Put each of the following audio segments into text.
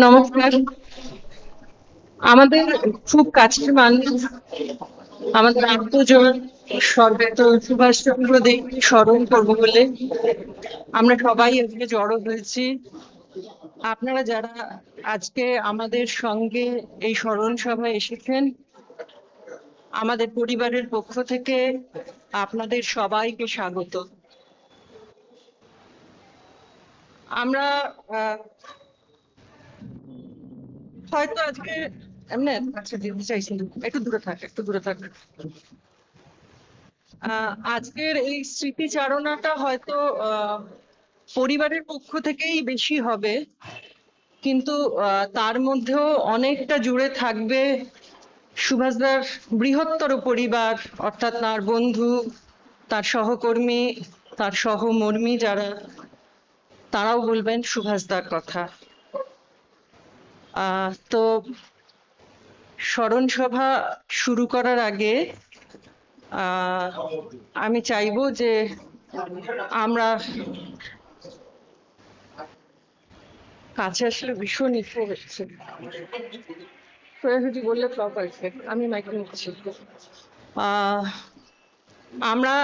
নমস্কার। আমাদের খুব কাছের মানুষ, আমাদের আত্মজন স্বর্গত সুভাষচন্দ্র দেবকে স্মরণ করবো বলে আমরা সবাই আজকে জড়ো হয়েছি। আপনারা যারা আজকে আমাদের সঙ্গে এই স্মরণ সভায় এসেছেন, আমাদের পরিবারের পক্ষ থেকে আপনাদের সবাইকে স্বাগত। আমরা হয়তো আজকে এমনি আচ্ছা দিতে চাইছিলাম, একটু দূরে থাক, একটু দূরে থাক। আজকের এই স্মৃতিচারণাটা হয়তো পরিবারের পক্ষ থেকেই বেশি হবে, কিন্তু তার মধ্যেও অনেকটা জুড়ে থাকবে সুভাষদার বৃহত্তর পরিবার, অর্থাৎ তার বন্ধু, তার সহকর্মী, তার সহমর্মী যারা, তারাও বলবেন সুভাষদার কথা। তো স্মরণ সভা শুরু করার আগে আমি চাইবো যে আমরা কাছে আসলে ভীষণ ইস্যু হচ্ছে, সোজাসুজি বললে ফ্লপ আছে। আমি মাইক নিচ্ছি। আমরা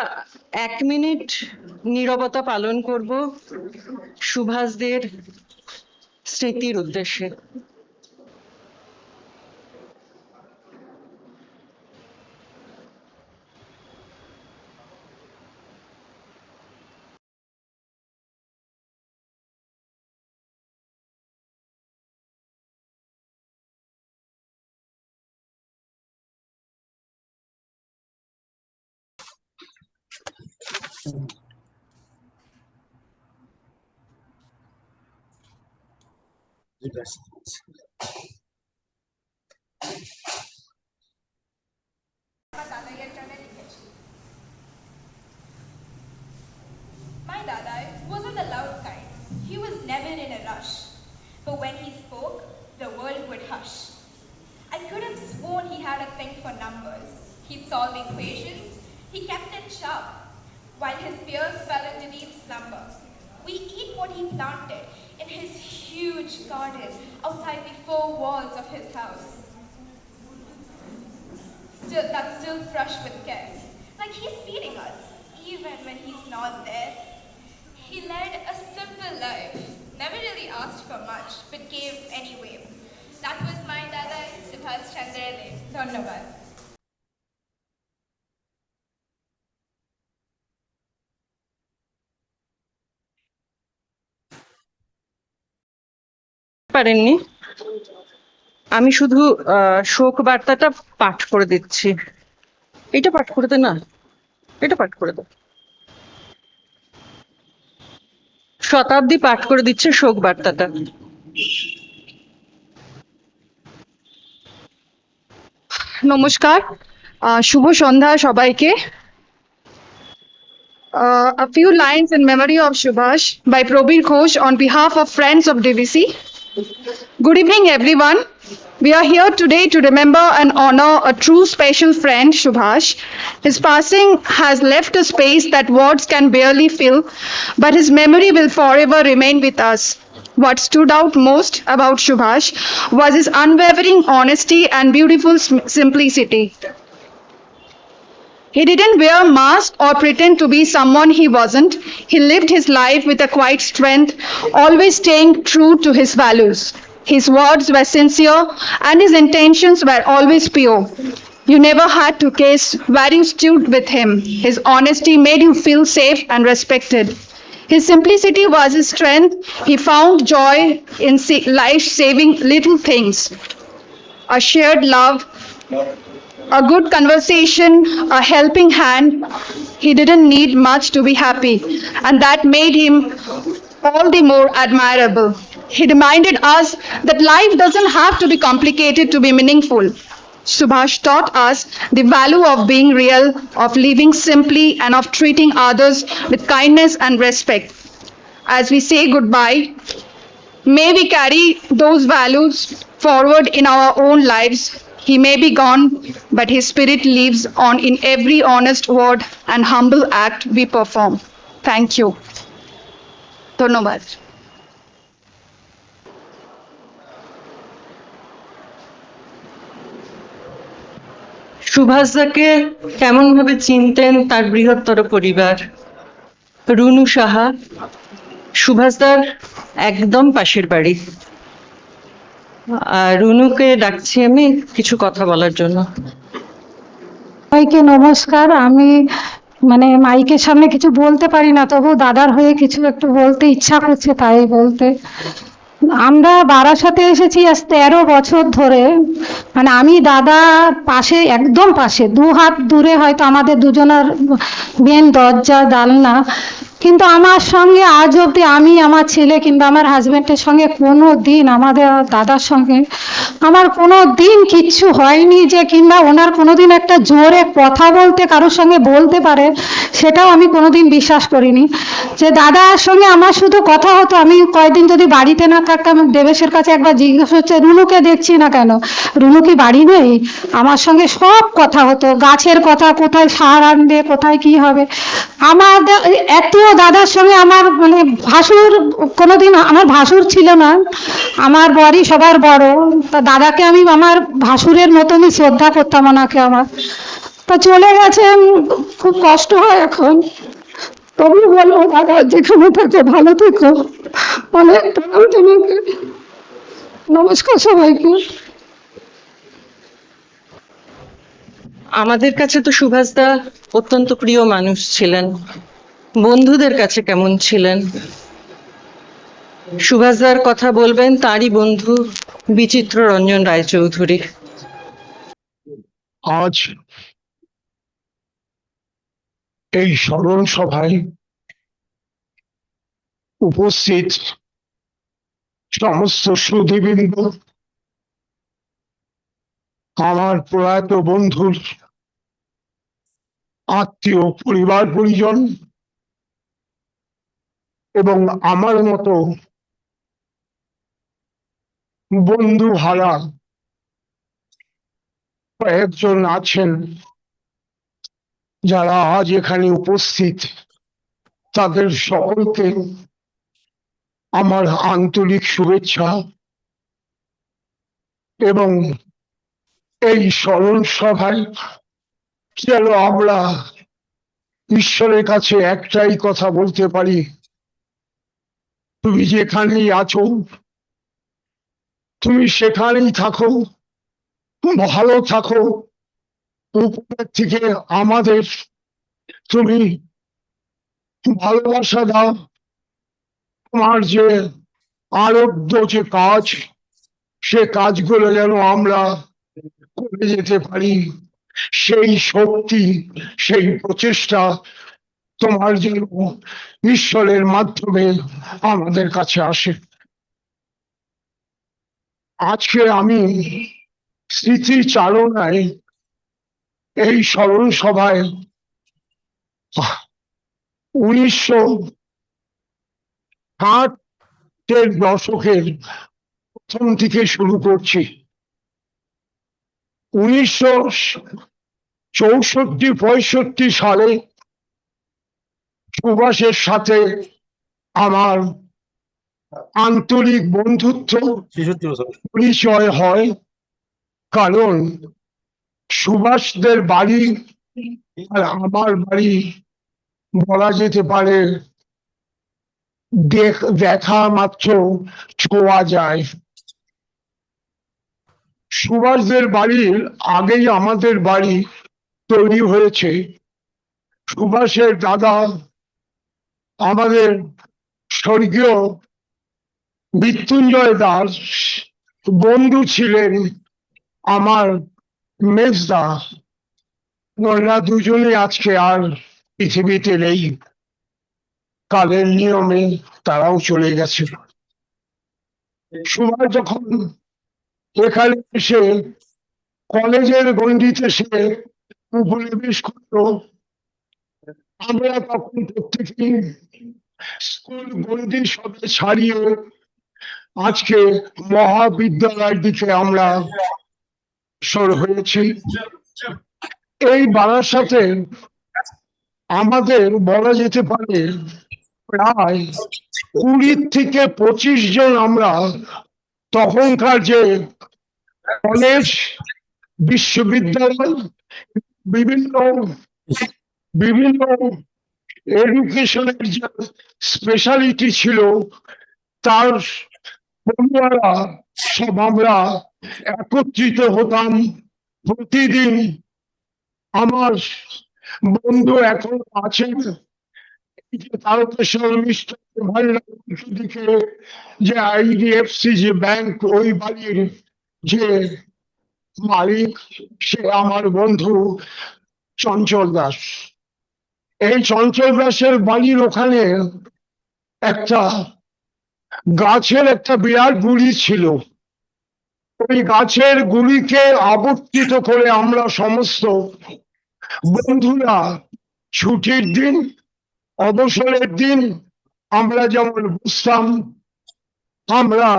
1 মিনিট নীরবতা পালন করব সুভাষদের স্মৃতির উদ্দেশ্যে। My Dada wasn't the loud kind. He was never in a rush. But when he spoke, the world would hush. I could have sworn he had a thing for numbers. He'd solve equations, he kept it sharp, while his peers fell into deep slumber. We eat what he planted in his huge garden outside the 4 walls of his house. That's still fresh with care. Like he's feeding us, even when he's not there. He led a simple life, never really asked for much, but gave anyway. That was my Dada, Subhash Chandra Dev. Dhanyavad. পারেননি, আমি শুধু শোক বার্তাটা পাঠ করে দিচ্ছি। এটা পাঠ করে দে না, এটা পাঠ করে দে। শতাব্দী পাঠ করে দিচ্ছে শোক বার্তাটা। নমস্কার, শুভ সন্ধ্যা সবাইকে। A few lines in memory of Subhash by Probir Ghosh on behalf of Friends of DVC. Good evening, everyone. We are here today to remember and honor a true special friend, Subhash. His passing has left a space that words can barely fill, but his memory will forever remain with us. What stood out most about Subhash was his unwavering honesty and beautiful simplicity. He didn't wear a mask or pretend to be someone he wasn't. He lived his life with a quiet strength, always staying true to his values. His words were sincere and his intentions were always pure. You never had to guess where you stood with him. His honesty made you feel safe and respected. His simplicity was his strength. He found joy in life-saving little things. A shared love, a good conversation, a helping hand. He didn't need much to be happy, and that made him all the more admirable. He reminded us that life doesn't have to be complicated to be meaningful. Subhash taught us the value of being real, of living simply, and of treating others with kindness and respect. As we say goodbye, may we carry those values forward in our own lives. He may be gone, but his spirit lives on in every honest word and humble act we perform. Thank you. ধন্যবাদ। সুভাষদাকে কেমন ভাবে চিনতেন তার বৃহত্তর পরিবার। রুনু সাহা সুভাষদার একদম পাশের বাড়ি। আর রুনুকে ডাকছি আমি কিছু কথা বলার জন্য। সবাইকে নমস্কার। আমি মাইকের সামনে কিছু বলতে পারি না, তবু দাদার হয়ে কিছু একটু বলতে ইচ্ছা করছে, তাই বলতে। আমরা বারাসাতে এসেছি আজ 13 বছর ধরে। আমি দাদা পাশে, একদম পাশে, 2 হাত দূরে হয়তো আমাদের দুজনের মেন দরজা জানলা। কিন্তু আমার সঙ্গে আজ অবধি, আমি আমার ছেলে কিংবা আমার হাজবেন্ডের সঙ্গে কোনো দিন, আমাদের দাদার সঙ্গে আমার কোনো দিন কিচ্ছু হয়নি যে, কিংবা ওনার কোনোদিন একটা জোরে কথা বলতে কারোর সঙ্গে বলতে পারে, সেটাও আমি কোনোদিন বিশ্বাস করিনি। যে দাদার সঙ্গে আমার শুধু কথা হতো, আমি কয়েকদিন যদি বাড়িতে না থাকতাম, দেবেশের কাছে একবার জিজ্ঞেস হচ্ছে, রুনুকে দেখছি না কেন, রুনু কি বাড়ি নেই? আমার সঙ্গে সব কথা হতো, গাছের কথা, কোথায় সার আনবে, কোথায় কি হবে। আমাদের এত দাদার সঙ্গে আমার ভাসুর, কোনোদিন আমার ভাসুর ছিল না, আমার বরই সবার বড়। তা দাদাকে আমি আমার ভাসুরের মতনই শ্রদ্ধা করতাম ওনাকে। আমার তা চলে গেছে, খুব কষ্ট হয় এখন। তবু বলবো, দাদা যেখানে থাকো ভালো থেকো, অনেক তোমাকে। নমস্কার সবাইকে। আমাদের কাছে তো সুভাষদা অত্যন্ত প্রিয় মানুষ ছিলেন। বন্ধুদের কাছে কেমন ছিলেন? সুভাষদার কথা বলবেন তারই বন্ধু বিচিত্র রঞ্জন রায়চৌধুরী। আজ এই স্মরণ সভায় উপস্থিত সমস্ত সুধীবৃন্দ, আমার প্রয়াত বন্ধুর আত্মীয়, পরিবার পরিজন এবং আমার মতো বন্ধু হারা কয়েকজন আছেন যারা আজ এখানে উপস্থিত, তাদের সকলকে আমার আন্তরিক শুভেচ্ছা। এবং এই স্মরণ সভায় যেন আমরা ঈশ্বরের কাছে একটাই কথা বলতে পারি, তুমি যেখানেই আছো, তুমি সেখানেই থাকো, ভালো থাকো। উপর থেকে আমাদের তুমি ভালোবাসা দাও। তোমার যে আরোগ্য যে কাজ, সে কাজগুলো যেন আমরা করে যেতে পারি, সেই শক্তি, সেই প্রচেষ্টা তোমার যেন ঈশ্বরের মাধ্যমে আমাদের কাছে আসে। আজকে আমি স্মৃতিচারণায় এই স্মরণ সভায় 1960-এর দশকের প্রথম থেকে শুরু করছি। 1964-65 সালে সুভাষের সাথে আমার আন্তরিক বন্ধুত্ব পরিচয় হয়। কারণ সুভাষদের বাড়ি আর আমার বাড়ি বলা যেতে পারে দেখা মাত্র ছোঁয়া যায়। সুভাষদের বাড়ির আগেই আমাদের বাড়ি তৈরি হয়েছে। সুভাষের দাদা আমাদের স্বর্গীয় মৃত্যুঞ্জয় দাস বন্ধু ছিলেন আমার মেজদা। ওরা দুজনে আজকে আর পৃথিবীতে নেই, কালের নিয়মে তারাও চলে গেছে। সুভাষ যখন এখানে এসে কলেজের গণ্ডিতে সে উপনিবেশ করলো, আমরা তখন প্রত্যেকেই স্কুল গণ্ডি সবে ছাড়িয়ে আজকে মহাবিদ্যালয়ের দিকে আমরা সর হয়েছি। এই বারাসাতে আমাদের বলা যেতে পারে প্রায় 20 থেকে 25 জন আমরা তখনকার যে কলেজ বিশ্ববিদ্যালয়, বিভিন্ন বিভিন্ন এডুকেশনের যে স্পেশালিটি ছিল, তার পড়ুয়ারা সব আমরা একত্রিত হতাম প্রতিদিন। আমার বন্ধু এখন আছেন তারকেশ্বর মিশ্র দিকে, যে IDFC যে ব্যাংক, ওই বাড়ির যে মালিক, সে আমার বন্ধু চঞ্চল দাস। এই চঞ্চল দাসের বাড়ির ওখানে একটা গাছের একটা বিরাট গুড়ি ছিল। ওই গাছের গুড়িকে আবর্তিত করে আমরা সমস্ত বন্ধুরা ছুটির দিন, অবসরের দিন আমরা যেমন বুঝতাম, আমরা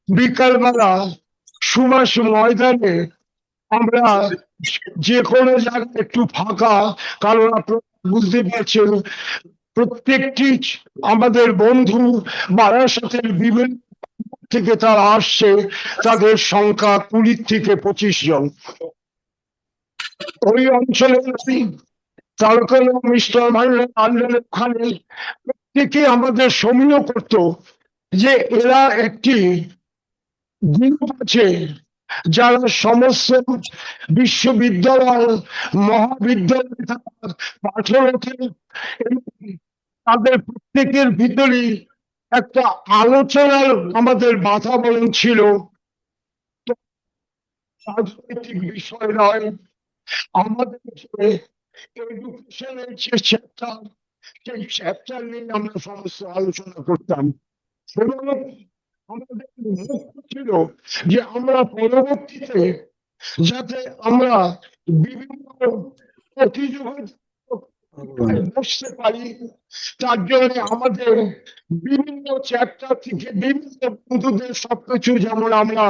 বিকালবেলা সুভাষ ময়দানে, আমরা যে কোনো জায়গায় একটু ফাঁকা, কারণ আপনারা বুঝতে পারছেন প্রত্যেকটি আমাদের বন্ধু বারাসাতের বিভিন্ন থেকে তারা আসছে, তাদের সংখ্যা 20 থেকে 25 জন। ওই অঞ্চলে তারকালো মিস্টার ভান্ডারের ওখানে প্রত্যেকে আমাদের সমীহ করত যে এরা একটি গ্রুপ আছে যারা সমস্ত বিশ্ববিদ্যালয়, মহাবিদ্যালয় পাঠরত, এবং তাদের প্রত্যেকের ভিতরে একটা আলোচনার আমাদের বাতাবরণ ছিল। রাজনৈতিক বিষয় নয়, আমাদের এডুকেশনের যে চ্যাপ্টার, সেই চ্যাপ্টার নিয়ে আমরা সমস্ত আলোচনা করতাম। এবং আমাদের লক্ষ্য ছিল যে আমরা পরবর্তীতে যাতে আমরা বিভিন্ন প্রতিযোগিতায় বসতে পারি, তার জন্য আমাদের বিভিন্ন চ্যাপ্টার থেকে বিভিন্ন বন্ধুদের সবকিছু যেমন আমরা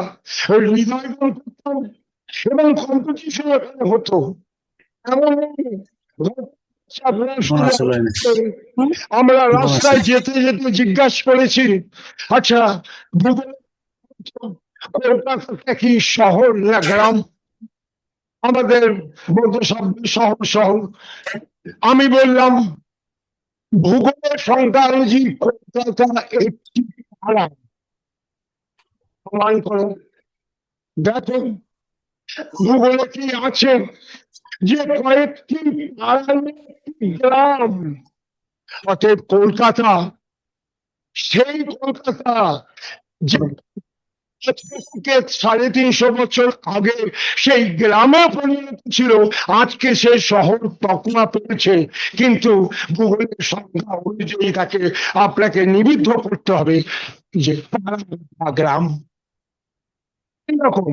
হৃদয়ঙ্গম করতাম, এবং কম্পিটিশন এখানে হতো। এমন আমরা রাস্তায় যেতে যেতে জিজ্ঞাসা করেছি, আচ্ছা কলকাতা কি শহর না গ্রাম? আমাদের বলতে সব শহর শহর। আমি বললাম ভূগোলের সংখ্যা অনুযায়ী কলকাতা একটি পাড়া। প্রমাণ করো, দেখো ভূগোলে কি আছে যে কয়েকটি গ্রাম। অতএব কলকাতা, সেই কলকাতা যে 350 বছর আগে সেই গ্রামে পরিণত ছিল, আজকে সে শহর তকমা পেয়েছে, কিন্তু ভূগোলের সংখ্যা অনুযায়ী তাকে আপনাকে নিবিদ্ধ করতে হবে যে পাড়া বা গ্রাম। এরকম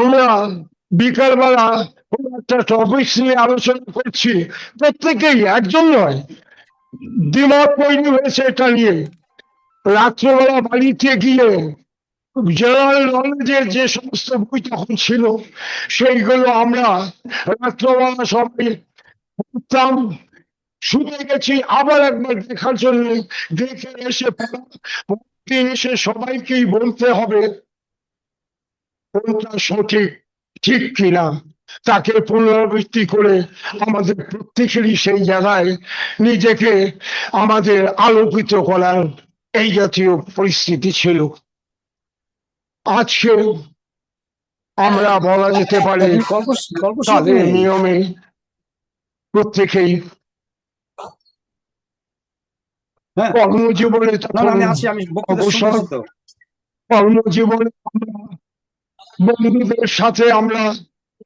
আমরা বিকালবেলা একটা টপিক নিয়ে আলোচনা করছি, প্রত্যেকেই, একজন নয়, দ্বিমত তৈরি হয়েছে এটা নিয়ে। রাত্রেবেলা বাড়িতে গিয়ে জেনারেল নলেজের যে সমস্ত বই তখন ছিল, সেইগুলো আমরা রাত্রেবেলা সবাই পড়তাম। শুনে গেছি আবার একবার দেখার জন্য, দেখে এসে এসে সবাইকেই বলতে হবে কোনটা সঠিক, ঠিক কিনা, তাকে পুনরাবৃত্তি করে আমাদের প্রত্যেকেরই সেই জায়গায় নিজেকে আমাদের আলোকিত করার এই জাতীয় পরিস্থিতি ছিল। আজকে আমরা বলা যেতে পারে তাদের নিয়মে প্রত্যেকেই কর্মজীবনে অবসর, কর্মজীবনে বন্ধুদের সাথে আমরা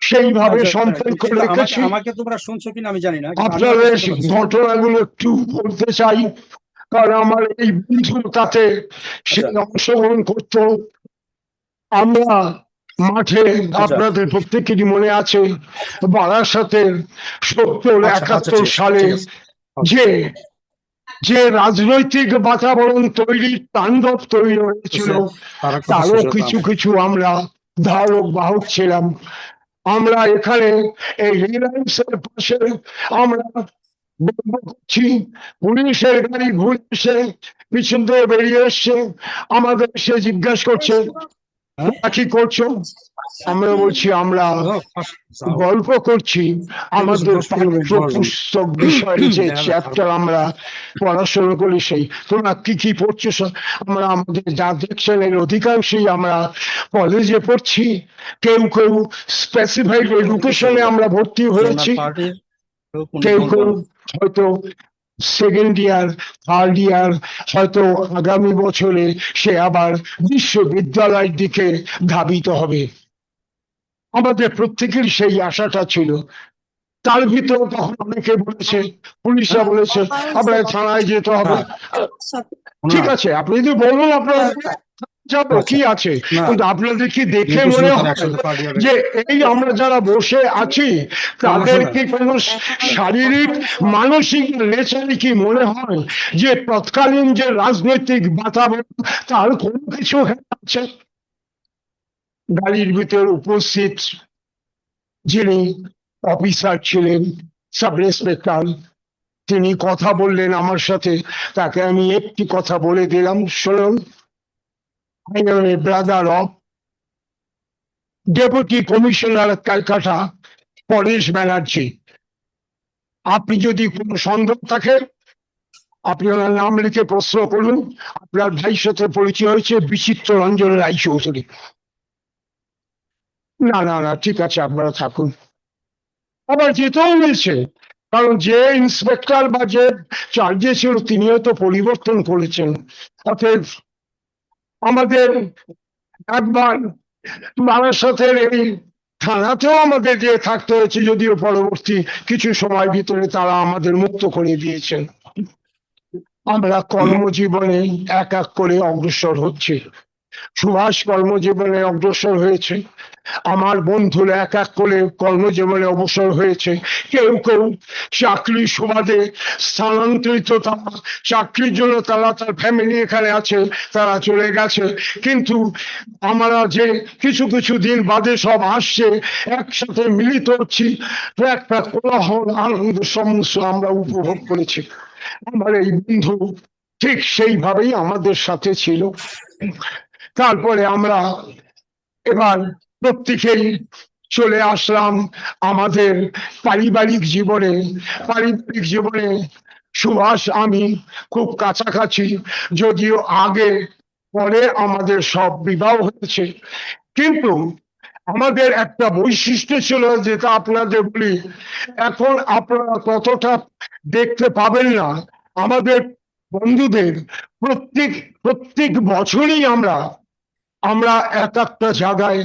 সেইভাবে সম্পর্ক রেখেছি। আমাকে তোমরা শুনছো কিনা আমি জানি না, আপনাদের ঘটনাগুলো একটু বলতে চাই, কারণ আমার এই বন্ধু তাতে সে অংশগ্রহণ করত। আমরা মাঠে, আপনাদের প্রত্যেকেরই মনে আছে, বারাসাতের 70-71 সালে যে রাজনৈতিক বাতাবরণ তৈরি, তাণ্ডব তৈরি হয়েছিল, তারও কিছু কিছু আমরা ধারক বাহক ছিলাম। আমরা এখানে এই রিলায়েন্সের পাশে আমরা করছি, পুলিশের গাড়ি ঘুরে এসে পিছন দিয়ে বেরিয়ে এসছে, আমাদের সে জিজ্ঞাসা করছে হ্যাঁ? কি করছো? আমরা বলছি আমরা গল্প করছি আমাদের পাঠ্যপুস্তক বিষয়ে যে চ্যাপ্টার আমরা পড়াশোনা করি সেই। তোমরা কি কি পড়ছো? আমরা আমাদের যা দেখছেন এর অধিকাংশই আমরা কলেজে পড়ছি, কেউ কেউ স্পেসিফাইড এডুকেশনে আমরা ভর্তি হয়েছি, কেউ কেউ হয়তো সেকেন্ড ইয়ার, থার্ড ইয়ার, হয়তো আগামী বছরে সে আবার বিশ্ববিদ্যালয়ের দিকে ধাবিত হবে। আমাদের প্রত্যেকের সেই আশাটা ছিল। তার ভিতরে তখন অনেকে বলেছে, পুলিশরা বলেছে আপনার থানায় যেতে হবে। ঠিক আছে, আপনি যদি বলুন আপনার যাবো, কি আছে, কিন্তু আপনাদের কি দেখে মনে হয় যে এই আমরা যারা বসে আছি তাদের কি কোনো শারীরিক মানসিক নেচারে কি মনে হয় যে তৎকালীন যে রাজনৈতিক বাতাবরণ তার কোনো কিছু আছে? গাড়ির ভিতর উপস্থিত যিনি অফিসার ছিলেন, সাব ইন্সপেক্টর, তিনি কথা বললেন আমার সাথে। তাকে আমি একটি কথা বলে দিলাম, শুনুন, I am a brother of Deputy Commissioner Calcutta, Paresh Banerjee. আপনি যদি কোনো সন্দেহ থাকে আপনি ওনার নাম লিখে প্রশ্ন করুন। আপনার ভাইয়ের সাথে পরিচয় হয়েছে বিচিত্র রঞ্জন রায়চৌধুরী। না না না, ঠিক আছে, আপনারা থাকুন। আবার যেতেও মিলছে, কারণ যে ইন্সপেক্টর বা যে চার্জে ছিল তিনিও তো পরিবর্তন করেছেন। অতএব আমাদের একবার বারাসতের এই থানাতেও আমাদের যে থাকতে হয়েছে, যদিও পরবর্তী কিছু সময় ভিতরে তারা আমাদের মুক্ত করে দিয়েছেন। আমরা কর্মজীবনে এক এক করে অগ্রসর হচ্ছি। সুভাষ কর্মজীবনে অগ্রসর হয়েছে, আমার বন্ধুরা এক এক করে কর্মজীবনে অবসর হয়েছে। কেউ কেউ চাকরির সুবাদে স্থানান্তরিত, তারা চাকরির জন্য তারা তার ফ্যামিলি এখানে আছে, তারা চলে গেছে। কিন্তু আমরা যে কিছু কিছু দিন বাদে সব আসছে, একসাথে মিলিত হচ্ছি, একটা কোলাহল আনন্দ সমস্ত আমরা উপভোগ করেছি। আমার এই বন্ধু ঠিক সেইভাবেই আমাদের সাথে ছিল। তারপরে আমরা এবার প্রত্যেকেই চলে আসলাম আমাদের পারিবারিক জীবনে। পারিবারিক জীবনে সুভাষ আমি খুব কাছাকাছি, যদিও আগে পরে আমাদের সব বিবাহ হয়েছে। কিন্তু আমাদের একটা বৈশিষ্ট্য ছিল, যেটা আপনাদের বলি, এখন আপনারা ততটা দেখতে পাবেন না। আমাদের বন্ধুদের প্রত্যেক বছরই আমরা এক একটা জায়গায়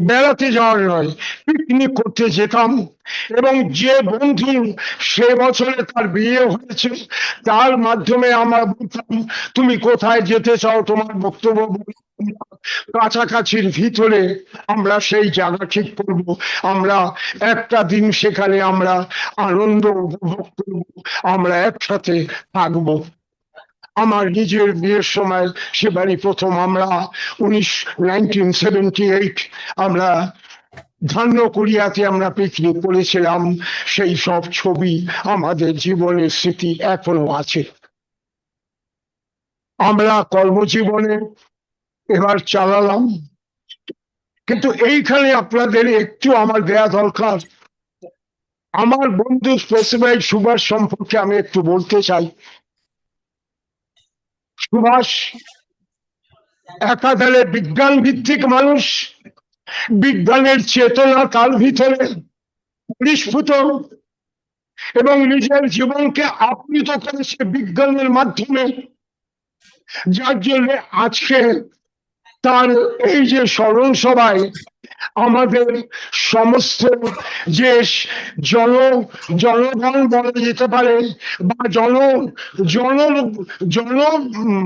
বেড়াতে যাওয়ার নয়, পিকনিক করতে যেতাম। এবং যে বন্ধু সে বছরে তার বিয়ে হয়েছে তার মাধ্যমে আমরা বলতাম তুমি কোথায় যেতে চাও, তোমার বক্তব্য কাছাকাছির ভিতরে আমরা সেই জায়গা ঠিক করব, আমরা একটা দিন সেখানে আমরা আনন্দ উপভোগ করব, আমরা একসাথে থাকবো। আমার নিজের বিয়ের সময় সেবারই প্রথম আমরা 1978 আমরা ধান্যকুড়িয়াতে আমরা পিকনিক করেছিলাম। সেই সব ছবি আমাদের জীবনের স্মৃতি এখনো আছে। আমরা কর্মজীবনে এবার চালালাম, কিন্তু এইখানে আপনাদের একটু আমার দেয়া দরকার। আমার বন্ধু স্পেসিফাইড সুভাষ সম্পর্কে আমি একটু বলতে চাই। সুভাষ একাধারে বিজ্ঞান ভিত্তিক মানুষ, বিজ্ঞানের চেতনা তার ভিতরে পরিস্ফুট, এবং নিজের জীবনকে আপ্লুত করেছে বিজ্ঞানের মাধ্যমে, যার জন্য আজকে তার এই যে স্মরণ সভায় আমাদের সমস্ত যে জনগণ বলা যেতে পারে, বা জন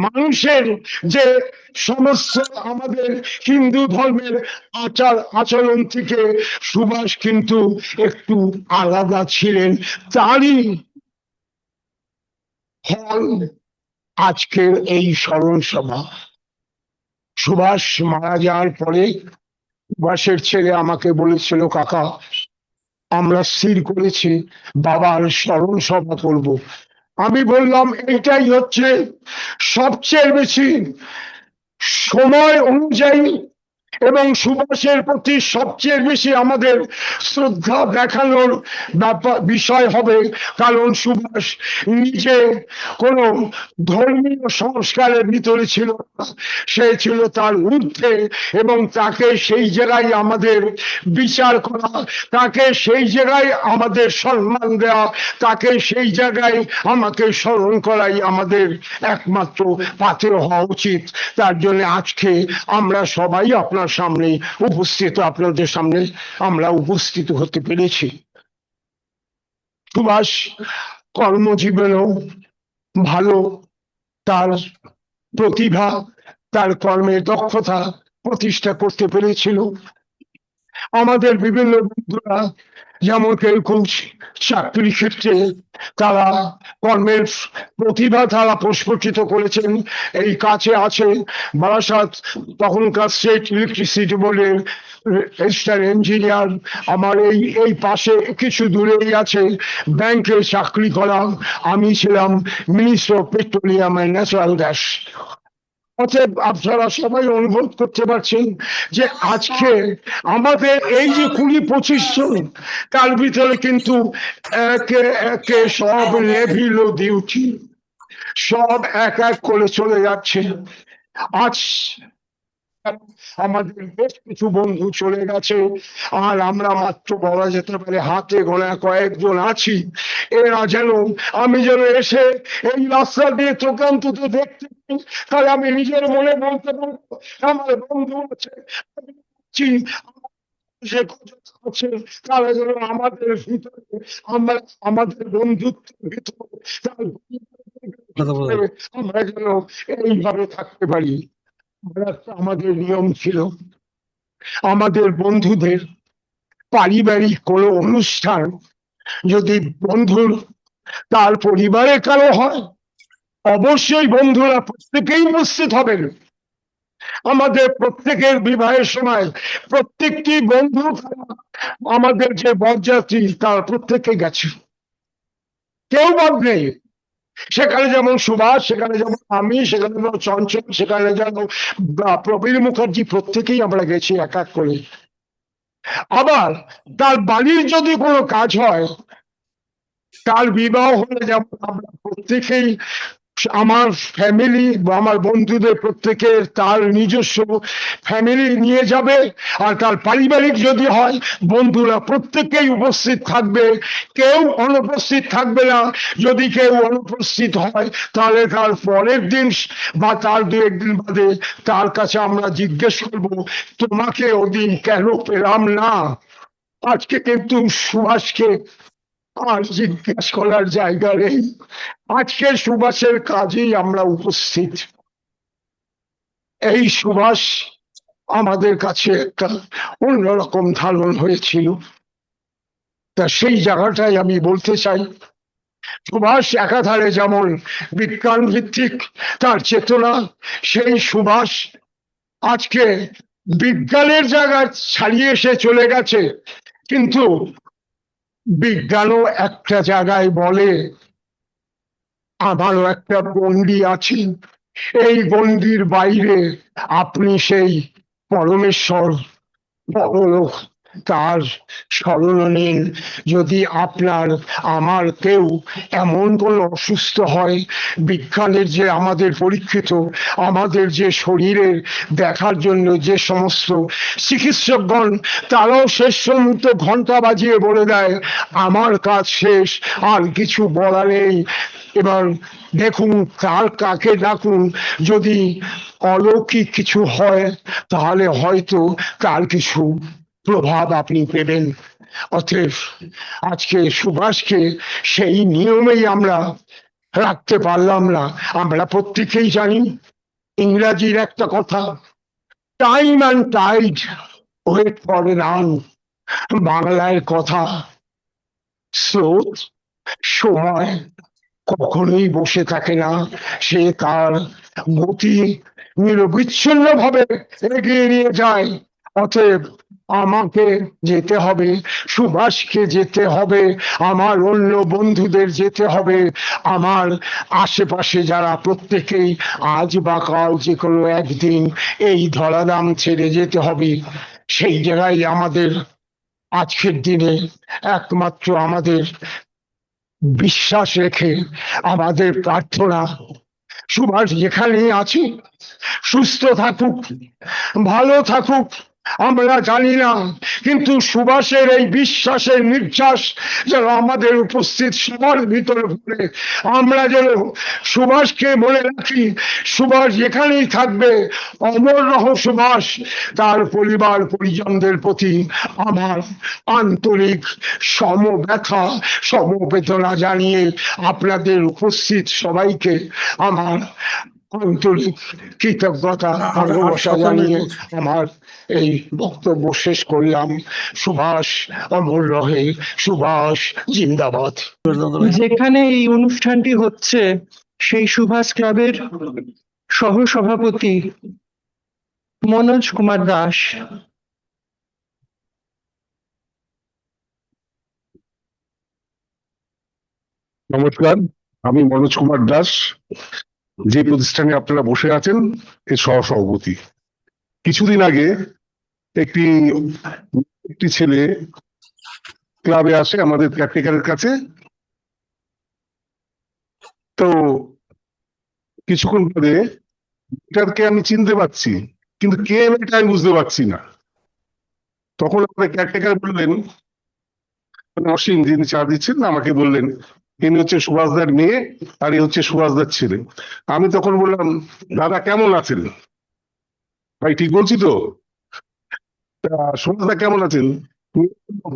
মানুষের যে সমস্ত আমাদের হিন্দু ধর্মের আচরণ থেকে সুভাষ কিন্তু একটু আলাদা ছিলেন। তারই ফল আজকের এই স্মরণ সভা। সুভাষ মারা যাওয়ার পরে সুভাষের ছেলে আমাকে বলেছিল, কাকা আমরা স্থির করেছি বাবার স্মরণ সভা করব। আমি বললাম এটাই হচ্ছে সবচেয়ে বেশি সময় অনুযায়ী এবং সুভাষের প্রতি সবচেয়ে বেশি আমাদের শ্রদ্ধা দেখানোর বিষয় হবে, কারণ সুভাষ নিজে কোনো ধর্মীয় সংস্কারের ভিতরে ছিল না, সে ছিল তার ঊর্ধ্বে, এবং তাকে সেই জায়গায় আমাদের বিচার করা, তাকে সেই জায়গায় আমাদের সম্মান দেওয়া, তাকে সেই জায়গায় আমাকে স্মরণ করাই আমাদের একমাত্র পাথেয় হওয়া উচিত। তার জন্য আজকে আমরা সবাই আপনার সামনে উপস্থিত, আপনাদের সামনে আমরা উপস্থিত হতে পেরেছি। সুভাষ কর্মজীবনেও ভালো, তার প্রতিভা, তার কর্মের দক্ষতা প্রতিষ্ঠা করতে পেরেছিল। আমাদের বিভিন্ন বন্ধুরা যেমন কেউ চাকরির ক্ষেত্রে তারা কর্মের প্রতিভা তারা প্রস্ফুটিত করেছেন। এই কাছে আছে বারাসাত তখনকার স্টেট ইলেকট্রিসিটি বোর্ডের রেজিস্টার ইঞ্জিনিয়ার, আমার এই পাশে কিছু দূরেই আছে ব্যাংকে চাকরি করা, আমি ছিলাম minister of petroleum and natural gas. অতএব আপনারা সবাই অনুভব করতে পারছেন যে আজকে আমাদের এই যে 20-25 জন, তার ভিতরে কিন্তু একে একে সব লেভিল ডিউটি সব এক এক করে চলে যাচ্ছে। আজ আমাদের বেশ কিছু বন্ধু চলে গেছে, আর আমরা মাত্র বলা যেতে পারে হাতে গোনা কয়েকজন আছি। এরা যেন, আমি যেন এসে এই রাস্তা দিয়ে চোখান্তত দেখতে পাই, তাহলে আমি নিজের মনে বলতে পারবো আমার বন্ধু আছে, সে আছে, তারা যেন আমাদের ভিতরে, আমরা আমাদের বন্ধুত্বের ভিতরে আমরা যেন এইভাবে থাকতে পারি। আমাদের নিয়ম ছিল, আমাদের বন্ধুদের পারিবারিক কোনো অনুষ্ঠান যদি বন্ধুর তার পরিবারে কারো হয়, অবশ্যই বন্ধুরা প্রত্যেকেই উপস্থিত হবেন। আমাদের প্রত্যেকের বিবাহের সময় প্রত্যেকটি বন্ধু আমাদের যে বরযাত্রী তার প্রত্যেকে গেছে, কেউ বাদ নেই। সেখানে যেমন সুভাষ, সেখানে যেমন আমি, সেখানে যেমন চঞ্চল, সেখানে যেমন প্রবীর মুখার্জি, প্রত্যেকেই আমরা গেছি এক এক করে। আবার তার বাড়ির যদি কোনো কাজ হয়, তার বিবাহ হলে যেমন আমরা প্রত্যেকেই, আমার ফ্যামিলি বা আমার বন্ধুদের প্রত্যেকের তার নিজস্ব ফ্যামিলি নিয়ে যাবে, আর তার পারিবারিক যদি হয় বন্ধুরা প্রত্যেকেই উপস্থিত থাকবে, কেউ অনুপস্থিত থাকবে না। যদি কেউ অনুপস্থিত হয় তাহলে তার পরের দিন বা তার 2-1 দিন বাদে তার কাছে আমরা জিজ্ঞেস করব, তোমাকে ওদিন কেন পেলাম না। আজকে কিন্তু সুভাষকে আর জিজ্ঞেস করার জায়গা নেই, আজকে সুভাষের কাজেই আমরা উপস্থিত। এই সুভাষ আমাদের কাছে একটা অন্যরকম ধারণ হয়েছিল, তা সেই জায়গাটাই আমি বলতে চাই। সুভাষ একাধারে যেমন বিজ্ঞান ভিত্তিক তার চেতনা, সেই সুভাষ আজকে বিজ্ঞানের জায়গা ছাড়িয়ে এসে চলে গেছে, কিন্তু বিজ্ঞানও একটা জায়গায় বলে আমারও একটা গণ্ডি আছে, এই গণ্ডির বাইরে আপনি সেই পরমেশ্বর পরলোক তার স্মরণ নিন। যদি আপনার আমার কেউ এমন কোনো অসুস্থ হয়, বিজ্ঞানের যে আমাদের পরীক্ষিত আমাদের যে শরীরের দেখার জন্য যে সমস্ত চিকিৎসকগণ, তারাও শেষ পর্যন্ত ঘন্টা বাজিয়ে বলে দেয় আমার কাজ শেষ, আর কিছু বলা নেই। এবার দেখুন কার কাকে ডাকুন, যদি অলৌকিক কিছু হয় তাহলে হয়তো তার কিছু প্রভাব আপনি পেবেন। অতএব আজকে সুভাষকে সেই নিয়মেই আমরা রাখতে পারলাম না। আমরা প্রত্যেকেই জানি ইংরাজির একটা কথা, time and tide wait for none. বাংলায় কথা, স্রোত সময় কখনোই বসে থাকে না, সে তার গতি নিরবিচ্ছিন্ন ভাবে এগিয়ে নিয়ে যায়। অতএব আমাকে যেতে হবে, সুভাষকে যেতে হবে, আমার অন্য বন্ধুদের যেতে হবে, আমার আশেপাশে যারা প্রত্যেকেই আজ বা কাল যে কোনো একদিন এই ধরাধাম ছেড়ে যেতে হবে। সেই জায়গায় আমাদের আজকের দিনে একমাত্র আমাদের বিশ্বাস রেখে আমাদের প্রার্থনা, সুভাষ যেখানেই আছে সুস্থ থাকুক, ভালো থাকুক। আমরা জানি না, কিন্তু সুভাষের এই বিশ্বাসের নির্যাস যেন আমাদের উপস্থিত সবার ভিতরে ঘুরে, আমরা যেন সুভাষকে মনে রাখি। সুভাষ যেখানেই থাকবে, অমর রহ সুভাষ। তার পরিবার পরিজনদের প্রতি আমার আন্তরিক সমব্যথা সমবেদনা জানিয়ে আপনাদের উপস্থিত সবাইকে আমার আন্তরিক কৃতজ্ঞতা ভালোবাসা জানিয়ে আমার এই বক্তব্য শেষ করলাম। সুভাষ অমর রহে, সুভাষ জিন্দাবাদ। যেখানে এই অনুষ্ঠানটি হচ্ছে সেই সুভাষ ক্লাবের সহ সভাপতি মনোজ কুমার দাস। নমস্কার, আমি মনোজ কুমার দাস, যে প্রতিষ্ঠানে আপনারা বসে আছেন এর সহসভাপতি। কিছুদিন আগে একটি একটি ছেলে ক্লাবে আসে আমাদের কেয়ারটেকারের কাছে। তো কিছুক্ষণ পরে এটাকে আমি চিনতে পারছি, কিন্তু কে এটা আমি বুঝতে পারছি না। তখন আমাদের কেয়ারটেকার বললেন, মানে অসীম যিনি চা দিচ্ছেন, আমাকে বললেন ইনি হচ্ছে সুভাষদার মেয়ে আর এ হচ্ছে সুভাষদার ছেলে। আমি তখন বললাম, দাদা কেমন আছেন? ভাই ঠিক বলছি তো? তা সুভাষদা কেমন আছেন?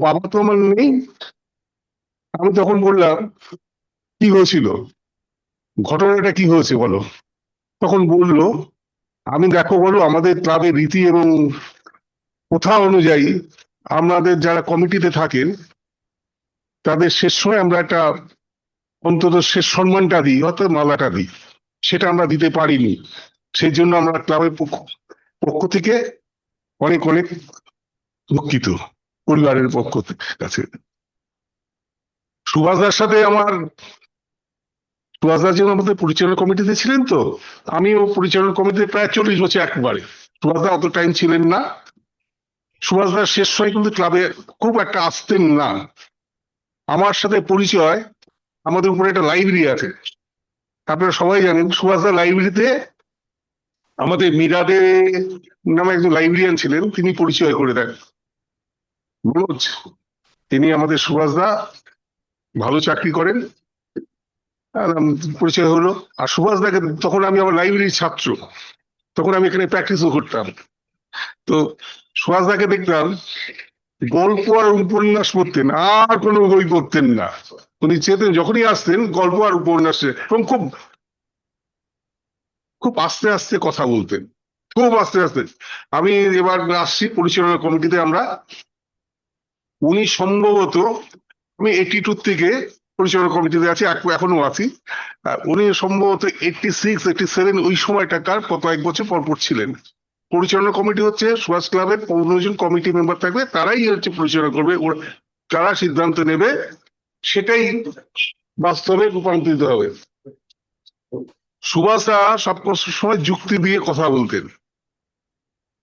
বাবা তো আমার নেই। আমি তখন বললাম, কি হয়েছিল, ঘটনাটা কি হয়েছে বলো। তখন বললো, আমি দেখো বলো, আমাদের ক্লাবের রীতি এবং প্রথা অনুযায়ী আমাদের যারা কমিটিতে থাকেন তাদের শেষ সময় আমরা একটা অন্তত শেষ সম্মানটা দিই, অর্থাৎ মালাটা দিই। সেটা আমরা দিতে পারিনি। সেই জন্য আমরা ক্লাবের পক্ষ থেকে অনেক অনেক দুঃখিত, পরিবারের পক্ষ কাছে। সুভাষদার সাথে আমার, সুভাষদা যেন আমাদের পরিচালনা কমিটিতে ছিলেন, তো আমিও পরিচালনা কমিটিতে প্রায় 40 বছর একবারে। সুভাষদা অত টাইম ছিলেন না। সুভাষদার শেষ সময় কিন্তু ক্লাবে খুব একটা আসতেন না। আমার সাথে পরিচয়, আমাদের উপরে একটা লাইব্রেরি আছে, আপনারা সবাই জানেন। সুভাষদার লাইব্রেরিতে আমাদের মিরাদে নামে একজন লাইব্রেরিয়ান ছিলেন, তিনি পরিচয় করে দেন। মনোজ, তিনি আমাদের সুভাষদা ভালো চাকরি করেন, পরিচয় হলো। আর সুভাষদাকে তখন আমি আমার লাইব্রেরির ছাত্র, তখন আমি এখানে প্র্যাকটিসও করতাম। তো সুভাষদাকে দেখতাম গল্প আর উপন্যাস পড়তেন, আর কোনো বই পড়তেন না। উনি চেতেন, যখনই আসতেন গল্প আর উপন্যাসে, এবং খুব খুব আস্তে আস্তে কথা বলতেন, খুব আস্তে আস্তে। আমি এবার আসছি পরিচালনা কমিটিতে আমরা, উনি সম্ভবত, আমি 82 থেকে পরিচালনা কমিটিতে আছি, এখনো আছি। উনি সম্ভবত 86 87 ওই সময়টাকার কত এক বছর পর পর ছিলেন। পরিচালনা কমিটি হচ্ছে সুভাষ ক্লাবের 15 জন কমিটি মেম্বার থাকবে, তারাই হচ্ছে পরিচালনা করবে, যারা সিদ্ধান্ত নেবে সেটাই বাস্তবে রূপান্তরিত হবে। সুভাষদা সব সময় যুক্তি দিয়ে কথা বলতেন,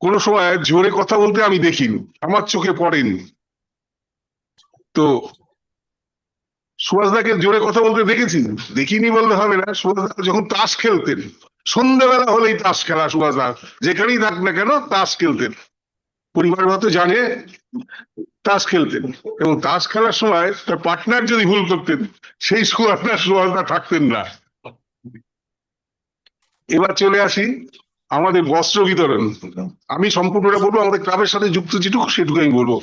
কোনো সময় জোরে কথা বলতে আমি দেখিনি, আমার চোখে পড়েনি। তো সুভাষদাকে জোরে কথা বলতে দেখেছি, দেখিনি বলতে হবে না। সুভাষদা যখন তাস খেলতেন, সন্ধ্যাবেলা হলেই তাস খেলা, সুভাষদা যেখানেই থাক না কেন তাস খেলতেন। পরিবার হয়তো জানে তাস খেলতেন, এবং তাস খেলার সময় তার পার্টনার যদি ভুল করতেন, সেই পার্টনার সুভাষদা থাকতেন না। এবার চলে আসি আমাদের বস্ত্র বিতরণ। আমি সম্পূর্ণটা বলবো, আমাদের ক্লাবের সাথে যুক্ত যেটুকু সেটুকু আমি বলবো।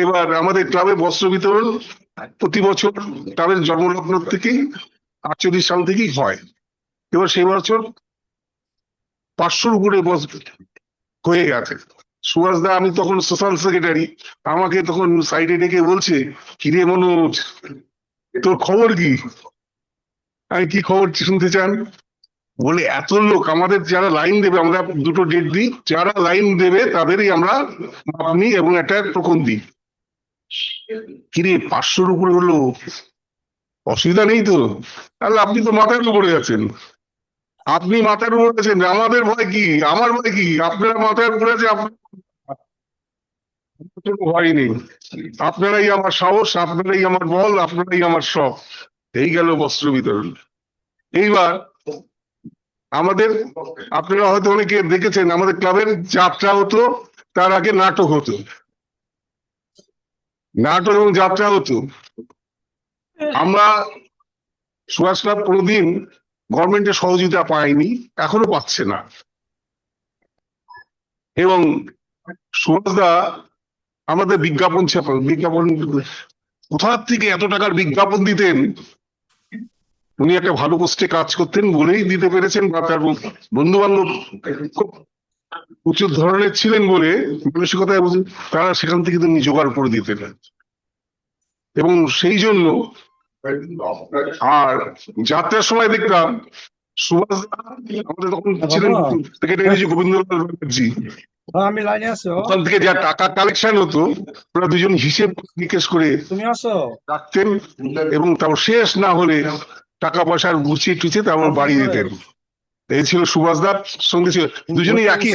এবার আমাদের ক্লাবে বস্ত্র বিতরণ প্রতি বছর ক্লাবের জন্মলগ্ন থেকেই 48 সাল থেকেই হয়। এবার সেই বছর 500-র উপরে হয়ে গেছে। সুভাষদা, আমি তখন সোশ্যাল সেক্রেটারি, আমাকে তখন সাইডে ডেকে বলছে, কিরে মনোজ, তোর খবর কি? আমি কি খবর শুনতে চান? বলে এত লোক আমাদের যারা লাইন দেবে, আমরা দুটো ডেট দিই, যারা লাইন দেবে তাদেরই আমরা মাপ নিই এবং একটা টোকন দিই। কিরে 500-র উপরে হলো, অসুবিধা নেই তো? তাহলে আপনি তো মাথার উপরে আছেন, আপনি মাথার উপরে আছেন, আমাদের ভয় কি? আমার ভয় কি? আপনারা মাথার উপরে আছে, আপনার কোনো ভয় নেই। আপনারাই আমার সাহস, আপনারাই আমার বল, আপনারাই আমার সব। এই গেল বস্ত্র বিতরণ। এইবার আমাদের, আপনারা হয়তো অনেকে দেখেছেন, আমাদের ক্লাবের যাত্রা হতো, তার আগে নাটক হতো, নাটক এবং যাত্রা হতো। আমরা সুভাষ ক্লাব কোনোদিন গভর্নমেন্টের সহযোগিতা পায়নি, এখনো পাচ্ছে না। এবং সুভাষদা আমাদের বিজ্ঞাপন কোথা থেকে এত টাকার বিজ্ঞাপন দিতেন? উনি একটা ভালো পোস্টে কাজ করতেন বলেই দিতে পেরেছেন, বা তার বন্ধু বান্ধব খুব উঁচু ধরনের ছিলেন বলে মানসিকতায় তারা সেখান থেকে তিনি জোগাড় করে দিতেন। এবং সেই জন্য, আর যাত্রার সময় দেখলাম সুভাষ আমাদের তখন ছিলেন সেক্রেটারি গোবিন্দলাল ব্যানার্জি, আমি লাইনে আছো? ওখান থেকে যা টাকা কালেকশন হতো ওরা দুজন হিসেব নিকেশ করে তুমি আছো? রাখতেন, এবং তারপর শেষ না হলে টাকা পয়সা গুছিয়ে টুছিয়ে তারপর বাড়ি দিতেন। এই ছিল সুভাষদার সঙ্গে ছিল, দুজনেই একই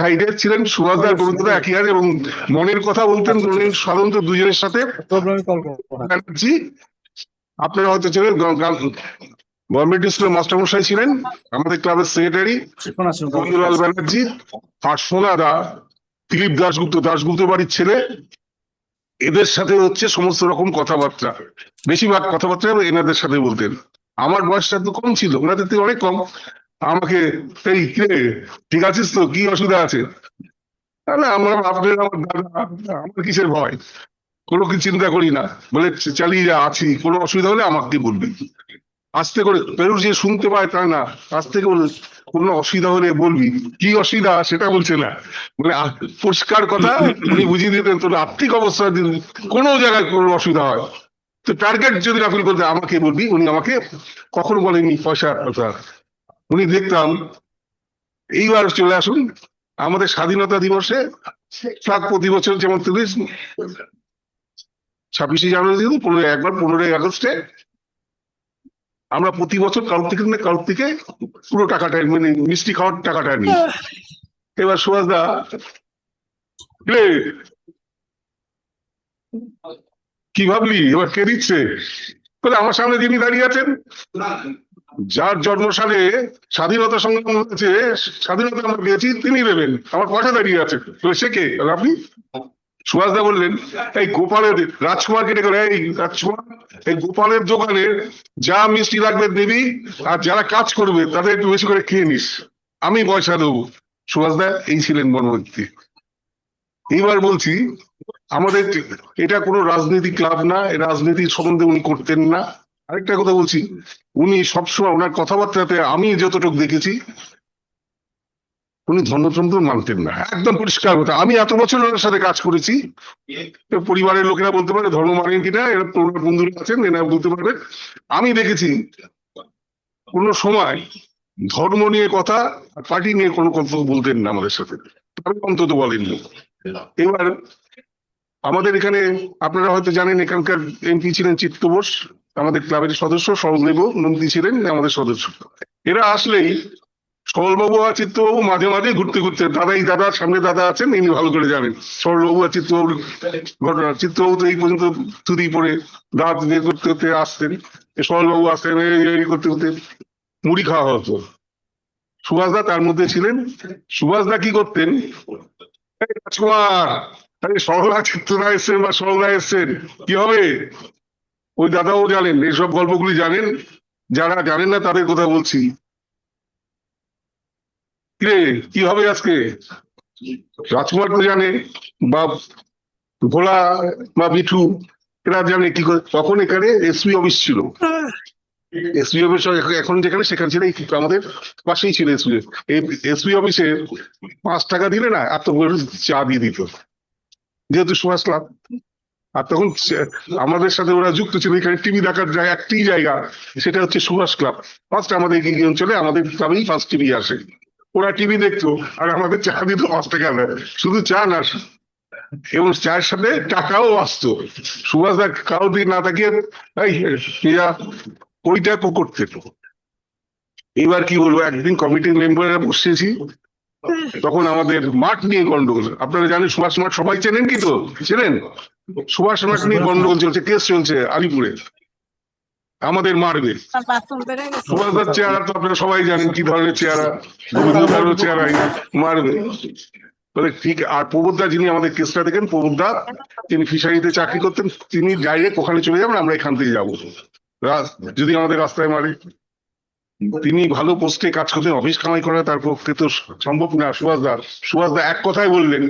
হাইটের ছিলেন। সুভাষদার গোবিন্দদা একই হাইট, এবং মনের কথা বলতেন সাধারণত দুজনের সাথে। ব্যানার্জি আপনারা হয়তো ছিলেন, গভর্নমেন্ট স্কুলের মাস্টারমশাই ছিলেন, আমাদের ক্লাবের সেক্রেটারি গোবিন্দলাল ব্যানার্জি। আর সোনাদা দিলীপ দাশগুপ্ত বাড়ির ছেলে। এদের সাথে হচ্ছে সমস্ত রকম কথাবার্তা, বেশিরভাগ কথাবার্তা এনাদের সাথে বলতেন। আমার বয়সটা তো কম ছিল, ওনাদের থেকে অনেক কম। আমাকে এই কিরে ঠিক আছিস তো, কি অসুবিধা আছে? তাহলে আমরা আপনার আমার দাদা, আমার কিসের ভয়, কোনো কিছু চিন্তা করি না, বলে চালিয়ে যা, আছি, কোনো অসুবিধা হলে আমাকে বলবি। আস্তে করে পেরুর যে শুনতে পায় তা না, আস্তে করে বলে কোনো অসুবিধা হলে বলবি। কি অসুবিধা সেটা বলছে না, মানে পরিষ্কার কথা উনি বুঝিয়ে দিতেন। তোর আর্থিক অবস্থা কোনো জায়গায় কোনো অসুবিধা হয় তো টার্গেট যদি না ফিল করতে আমাকে বলবি। উনি আমাকে কখনো বলেনি পয়সার কথা। উনি দেখতাম, এইবার চলে আসুন আমাদের স্বাধীনতা দিবসে, প্রতি বছর যেমন 26শে জানুয়ারি, 15ই আগস্টে আমরা প্রতি বছর কারোর থেকে পুরো টাকাটা, মানে মিষ্টি খাওয়ার টাকাটা নিই। এবার সুভাষদা কি ভাবলি, এবার কে দিচ্ছে? বলে আমার সামনে যিনি দাঁড়িয়ে আছেন, যার জন্মসালে স্বাধীনতা সংগ্রাম হয়েছে, স্বাধীনতা আমরা পেয়েছি, তিনি দেবেন, আমার পয়সা দাঁড়িয়ে আছে। বলে সে কে? আপনি। সুভাষদা বললেন, এই গোপালের, রাজকুমার কেটে গেল, এই রাজকুমার, এই গোপালের দোকানে যা মিষ্টি লাগবে দিবি, আর যারা কাজ করবে তাদের একটু বেশি করে খেয়ে নিস, আমি পয়সা দেবো। সুভাষদা এই ছিলেন মনোব্যক্তি। এইবার বলছি, আমাদের এটা কোনো রাজনৈতিক ক্লাব না, রাজনীতি সম্বন্ধে উনি করতেন না। আরেকটা কথা বলছি, উনি সবসময় ওনার কথাবার্তাতে আমি যতটুকু দেখেছি, উনি ধর্মচন্দ্র মানতেন না, একদম পরিষ্কার কথা। আমি এত বছর ওনার সাথে কাজ করেছি, পরিবারের লোকেরা বলতে পারে ধর্ম মানেন কিনা, এরা বন্ধুরা আছেন এনারা বলতে পারবেন। আমি দেখেছি কোনো সময় ধর্ম নিয়ে কথা, পার্টি নিয়ে কোনো কথা বলতেন না আমাদের সাথে, আমি অন্তত বলেননি। এবার আমাদের এখানে আপনারা হয়তো জানেন, এখানকার এমপি ছিলেন চিত্ত বোস, আমাদের ক্লাবের সদস্য, সরলদেব নন্দী ছিলেন আমাদের সদস্য। এরা আসলেই সরলবাবু আর চিত্তবাবু মাঝে মাঝে ঘুরতে দাদার সামনে দাদা আছেন, ইনি ভালো করে জানেন সরলবাবু আর চিত্তবাবুর ঘটনা। চিত্তবাবু তো এই পর্যন্ত থুদি পরে দাঁত বের করতে করতে আসতেন, সরলবাবু আসতেন এই করতে করতে, মুড়ি খাওয়া হতো। সুভাষদা তার মধ্যে ছিলেন। সুভাষদা কি করতেন, রাজকুমার, সরলা চিত্তদা এসছেন বা সরলা এসছেন, কি হবে? ওই দাদাও জানেন, এইসব গল্পগুলি জানেন, যারা জানেন না তাদের কথা বলছি। কি হবে আজকে? রাজকুমার তো জানে, বা ভোলা বা মিঠু, এরা জানে কি করে। তখন এখানে এসপি অফিস ছিল, এসপি অফিস এখন যেখানে, সেখানে ছিল আমাদের পাশেই ছিল এসপি। এসপি অফিসে 5 টাকা দিলে না এত চা দিয়ে দিত, যেহেতু সুভাষ ক্লাব। আর তখন আমাদের সাথে ওরা যুক্ত ছিল এখানে টিভি দেখার একটি জায়গা, সেটা হচ্ছে সুভাষ ক্লাব। ফার্স্ট আমাদের এই অঞ্চলে আমাদের ক্লাবেই ফার্স্ট টিভি আসে। ওরা টিভি দেখতো আর আমাদের চা দিত 5 টাকা দেয়, শুধু চা না, এবং চায়ের সাথে টাকাও আসতো। সুভাষ দা কারো দিকে না তাকিয়ে ওইটা করতে। এবার কি বলবো, একদিন কমিটির মেম্বাররা বসেছি, তখন আমাদের মাঠ নিয়ে গন্ডগোল। আপনারা জানেন সুভাষ মাঠ সবাই চেনেন, কি তো চেনেন? সুভাষ মাঠ নিয়ে গন্ডগোল চলছে, কেস চলছে আলিপুরে, আমাদের মারবে। সুভাষদার চেহারা তো আপনারা সবাই জানেন কি ধরনের চেহারা, গোবিন্দদারও চেহারা, মারবে বলে। ঠিক। আর প্রবোধদা, যিনি আমাদের কেসটা দেখেন, প্রবোধদা তিনি ফিশারিতে চাকরি করতেন, তিনি ডাইরেক্ট ওখানে চলে যাবেন, আমরা এখান থেকে যাবো যদি আমাদের রাস্তায় মারে। তিনি ভালো পোস্টে কাজ করতেন, অফিস কামাই করা তার পক্ষে তো সম্ভব না। সুভাষদা এক কথায় বললেন,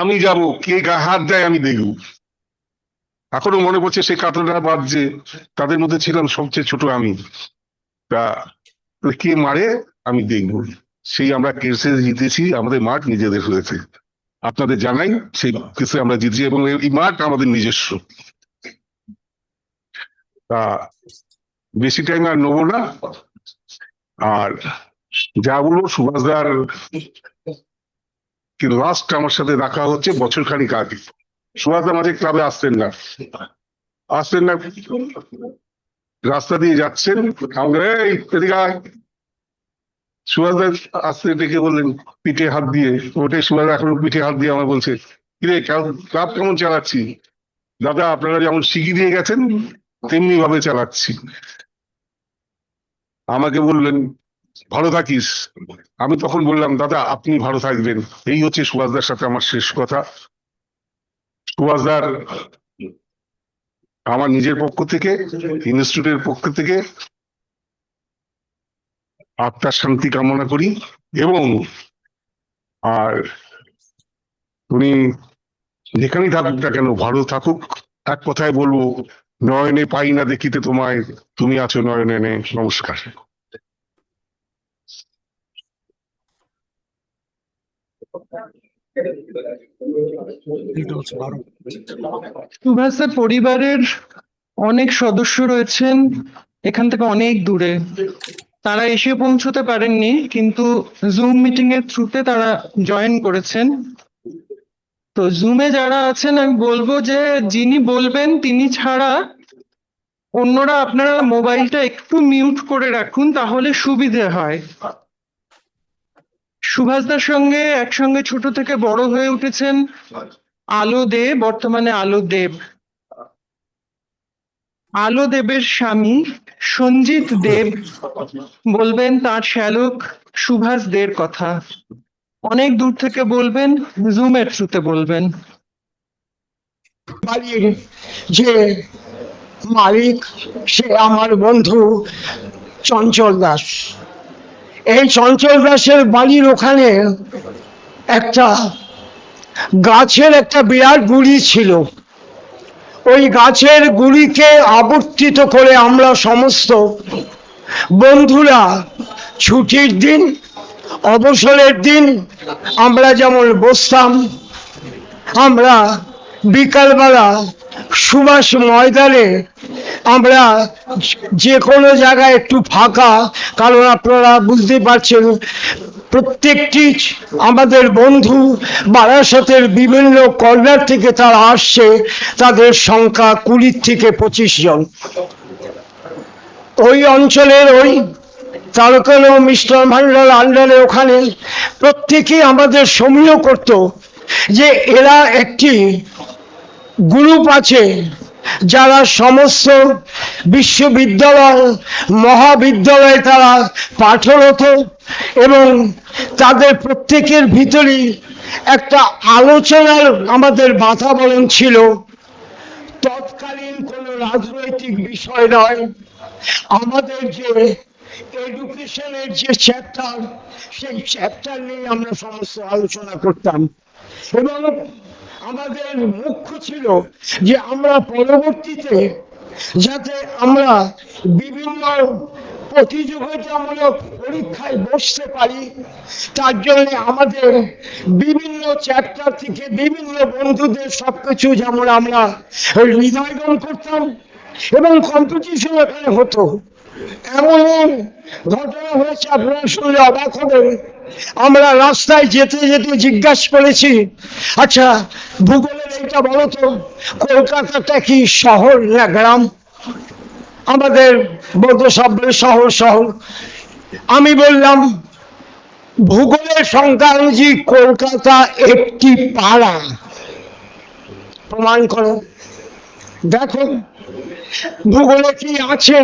আমি যাব, কে গায়ে হাত দেয় আমি দেখব। এখনো মনে পড়ছে সেই কাতরাটা বাজছে, তাদের মধ্যে ছিলাম সবচেয়ে ছোট আমি। তা কে মারে আমি দেখব। সেই আমরা কেসে জিতেছি, আমাদের মাঠ নিজেদের হয়েছে। আপনাদের জানাই সেই কেসে আমরা জিতেছি এবং এই মাঠ আমাদের নিজস্ব। তা বেশি টাইম আর নেবো না, আর যা বলবো, সুভাষদার লাস্ট আমার সাথে দেখা হচ্ছে বছর খানিক আগে। সুভাষদা আমাদের ক্লাবে আসতেন না, রাস্তা দিয়ে যাচ্ছেন, সুভাষদা আসতে ডেকে বললেন পিঠে হাত দিয়ে, ওটাই সুভাষদা এখনো পিঠে হাত দিয়ে আমার বলছে, কিরে ক্লাব কেমন চালাচ্ছি? দাদা আপনারা যেমন শিখিয়ে দিয়ে গেছেন তেমনি ভাবে চালাচ্ছি। আমাকে বললেন ভালো থাকিস। আমি তখন বললাম দাদা আপনি ভালো থাকবেন। এই হচ্ছে সুভাষদার সাথে আমার শেষ কথা। সুভাষদার আমার নিজের পক্ষ থেকে, ইনস্টিটিউটের পক্ষ থেকে আত্মার শান্তি কামনা করি। এবং আর উনি যেখানেই থাকুক না কেন ভালো থাকুক। এক কথায় বলবো, নয়নে পাই না দেখিতে তোমায়, তুমি আছো নয়নে। নমস্কার। সুভাষের পরিবারের অনেক সদস্য রয়েছেন এখান থেকে অনেক দূরে, তারা এসে পৌঁছতে পারেননি, কিন্তু জুম মিটিং এর থ্রুতে তারা জয়েন করেছেন। তো জুমে যারা আছেন আমি বলবো যে যিনি বলবেন তিনি ছাড়া অন্যরা আপনারা মোবাইলটা একটু মিউট করে রাখুন, তাহলে সুবিধে হয়। সুভাষদার সঙ্গে একসঙ্গে ছোট থেকে বড় হয়ে উঠেছেন আলো দে, বর্তমানে আলো দেব। আলো দেবের স্বামী সঞ্জিত দেব বলবেন তার শ্যালক সুভাষ দের কথা, অনেক দূর থেকে বলবেন, জুমের থ্রুতে বলবেন। বাড়ির যে মালিক সে আমার বন্ধু চঞ্চল দাস। এই চঞ্চল দাসের বাড়ির ওখানে একটা গাছের একটা বিরাট গুড়ি ছিল। ওই গাছের গুড়িকে আবর্তিত করে আমরা সমস্ত বন্ধুরা ছুটির দিন, অবসরের দিন আমরা যেমন বসতাম, আমরা বিকালবেলা সুভাষ ময়দানে আমরা যে কোনো জায়গায় একটু ফাঁকা, কারণ আপনারা বুঝতে পারছেন প্রত্যেকটি আমাদের বন্ধু বারাসতের বিভিন্ন কর্নার থেকে তারা আসছে, তাদের সংখ্যা 20 থেকে 25 জন। ওই অঞ্চলের ওই তারকানো মিষ্টান ভান্ডার আন্ডারে ওখানে প্রত্যেকেই আমাদের সমীহ করত যে এরা একটি গ্রুপ আছে যারা সমস্ত বিশ্ববিদ্যালয় মহাবিদ্যালয়ে তারা পাঠরত, এবং তাদের প্রত্যেকের ভিতরেই একটা আলোচনার আমাদের বাতাবরণ ছিল। তৎকালীন কোনো রাজনৈতিক বিষয় নয়, আমাদের যে এডুকেশনের যে চ্যাপ্টার, সেই চ্যাপ্টার নিয়ে আমরা সমস্ত আলোচনা করতাম। এবং আমাদের মুখ্য ছিল যে আমরা পরবর্তীতে যাতে আমরা বিভিন্ন প্রতিযোগিতামূলক পরীক্ষায় বসতে পারি, তার জন্য আমাদের বিভিন্ন চ্যাপ্টার থেকে বিভিন্ন বন্ধুদের সবকিছু যেমন আমরা হৃদয়ঙ্গম করতাম এবং কম্পিটিশন এখানে হতো। এমন ঘটনা হয়েছে আপনারা শুনলে অবাক হবেন। আমরা রাস্তায় যেতে যেতে জিজ্ঞাসা করেছি, আচ্ছা ভূগোলের এইটা বলো তো, কলকাতাটা কি শহর না গ্রাম? আমাদের বন্ধু সব বলে শহর শহর। আমি বললাম ভূগোলের সংখ্যা অনুযায়ী কলকাতা একটি পাড়া। প্রমাণ করো, দেখো ভূগোলে কি আছে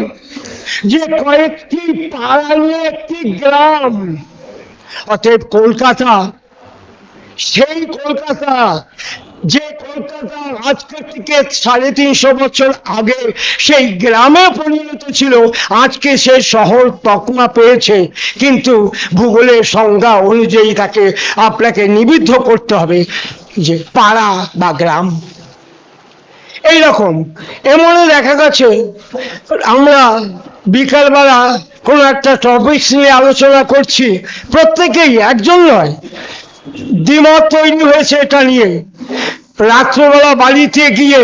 যে কয়েকটি পাড়া নিয়ে একটি গ্রাম। অতএব কলকাতা সেই কলকাতা, যে কলকাতা আজকের থেকে 350 বছর আগে সেই গ্রামে পরিণত ছিল, আজকে সে শহর তকমা পেয়েছে, কিন্তু ভূগোলের সংজ্ঞা অনুযায়ী তাকে আপনাকে নিবদ্ধ করতে হবে যে পাড়া বা গ্রাম। এইরকম এমনও দেখা গেছে আমরা বিকালবেলা কোনো একটা টপিক নিয়ে আলোচনা করছি, প্রত্যেকেই, একজন নয়, দ্বিমত তৈরি হয়েছে এটা নিয়ে। রাত্রেবেলা বাড়িতে গিয়ে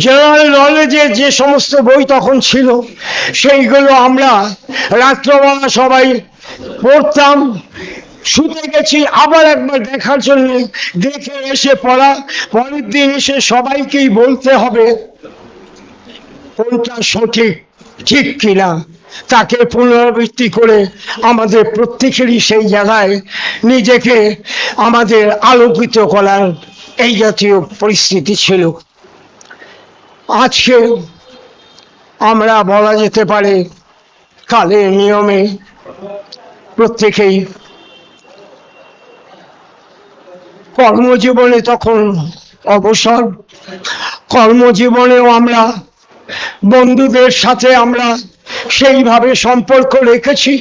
জেনারেল নলেজের যে সমস্ত বই তখন ছিল সেইগুলো আমরা রাত্রেবেলা সবাই পড়তাম। শুতে গেছি আবার একবার দেখার জন্য, দেখে এসে পড়া, পরের দিন এসে সবাইকেই বলতে হবে কোনটা সঠিক, ঠিক কিনা, তাকে পুনরাবৃত্তি করে আমাদের প্রত্যেকেরই সেই জায়গায় নিজেকে আমাদের আলোকিত করার এই জাতীয় পরিস্থিতি ছিল। আজকে আমরা বলা যেতে পারে কালের নিয়মে প্রত্যেকেই কর্মজীবনে তখন অবসর, কর্মজীবনেও আমরা বন্ধুদের সাথে আমরা সেইভাবে সম্পর্ক রেখেছি।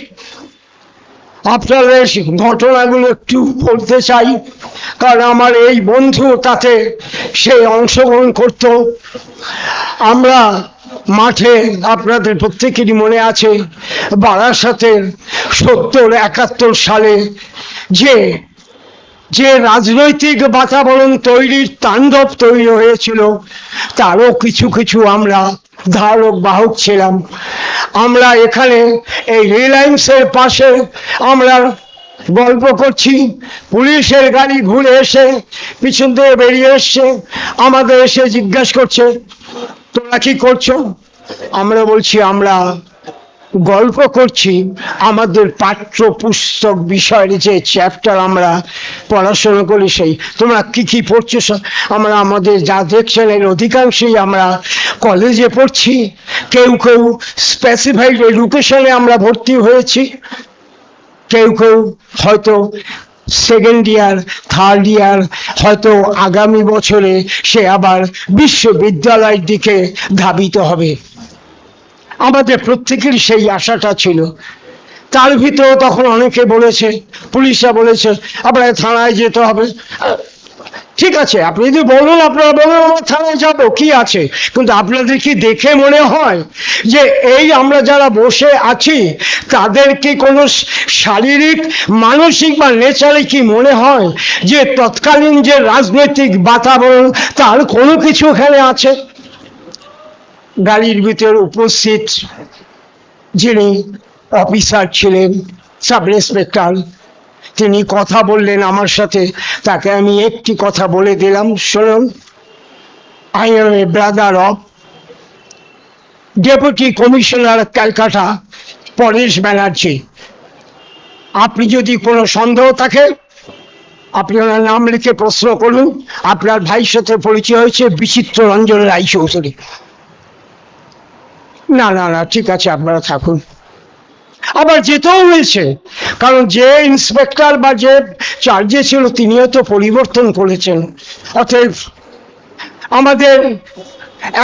আপনাদের ঘটনাগুলো একটু বলতে চাই, কারণ আমার এই বন্ধু তাতে সে অংশগ্রহণ করত। আমরা মাঠে, আপনাদের প্রত্যেকেরই মনে আছে, বারাসাতের 70-71 সালে যে রাজনৈতিক বাতাবরণ তৈরির তাণ্ডব তৈরি হয়েছিল, তারও কিছু কিছু আমরা ধারক বাহক ছিলাম। আমরা এখানে এই রিলায়েন্সের পাশে আমরা গল্প করছি, পুলিশের গাড়ি ঘুরে এসে পিছন থেকে বেরিয়ে এসছে, আমাদের এসে জিজ্ঞাসা করছে তোমরা কি করছো? আমরা বলছি আমরা গল্প করছি আমাদের পাঠ্য পুস্তক বিষয়ের যে চ্যাপ্টার আমরা পড়াশোনা করি সেই। তোমরা কি কি পড়ছো? আমরা আমাদের যা দেখছেন এর অধিকাংশই আমরা কলেজে পড়ছি, কেউ কেউ স্পেসিফাইড এডুকেশনে আমরা ভর্তি হয়েছি, কেউ কেউ হয়তো সেকেন্ড ইয়ার, থার্ড ইয়ার, হয়তো আগামী বছরে সে আবার বিশ্ববিদ্যালয়ের দিকে ধাবিত হবে। আমাদের প্রত্যেকেরই সেই আশাটা ছিল। তার ভিতরে তখন অনেকে বলেছে, পুলিশরা বলেছে আপনাকে থানায় যেতে হবে। ঠিক আছে, আপনি যদি বলুন, আপনারা বলুন আমরা থানায় যাবো, কি আছে, কিন্তু আপনাদের কি দেখে মনে হয় যে এই আমরা যারা বসে আছি তাদের কি কোনো শারীরিক, মানসিক বা নেচারে কি মনে হয় যে তৎকালীন যে রাজনৈতিক বাতাবরণ তার কোনো কিছু এখানে আছে? গাড়ির ভিতরে উপস্থিত যিনি অফিসার ছিলেন, সাব ইন্সপেক্টর, তিনি কথা বললেন আমার সাথে। তাকে আমি একটি কথা বলে দিলাম, শুনুন, I M A brother of deputy commissioner Calcutta Paresh Banerjee. আপনি যদি কোনো সন্দেহ থাকে আপনি ওনার নাম লিখে প্রশ্ন করুন। আপনার ভাইয়ের সাথে পরিচয় হয়েছে বিচিত্র রঞ্জন রায়চৌধুরী। না না না, ঠিক আছে, আপনারা থাকুন। আবার যেতেও হয়েছে, কারণ যে ইন্সপেক্টর বা যে চার্জে ছিল তিনিও তো পরিবর্তন করেছেন। অতএব আমাদের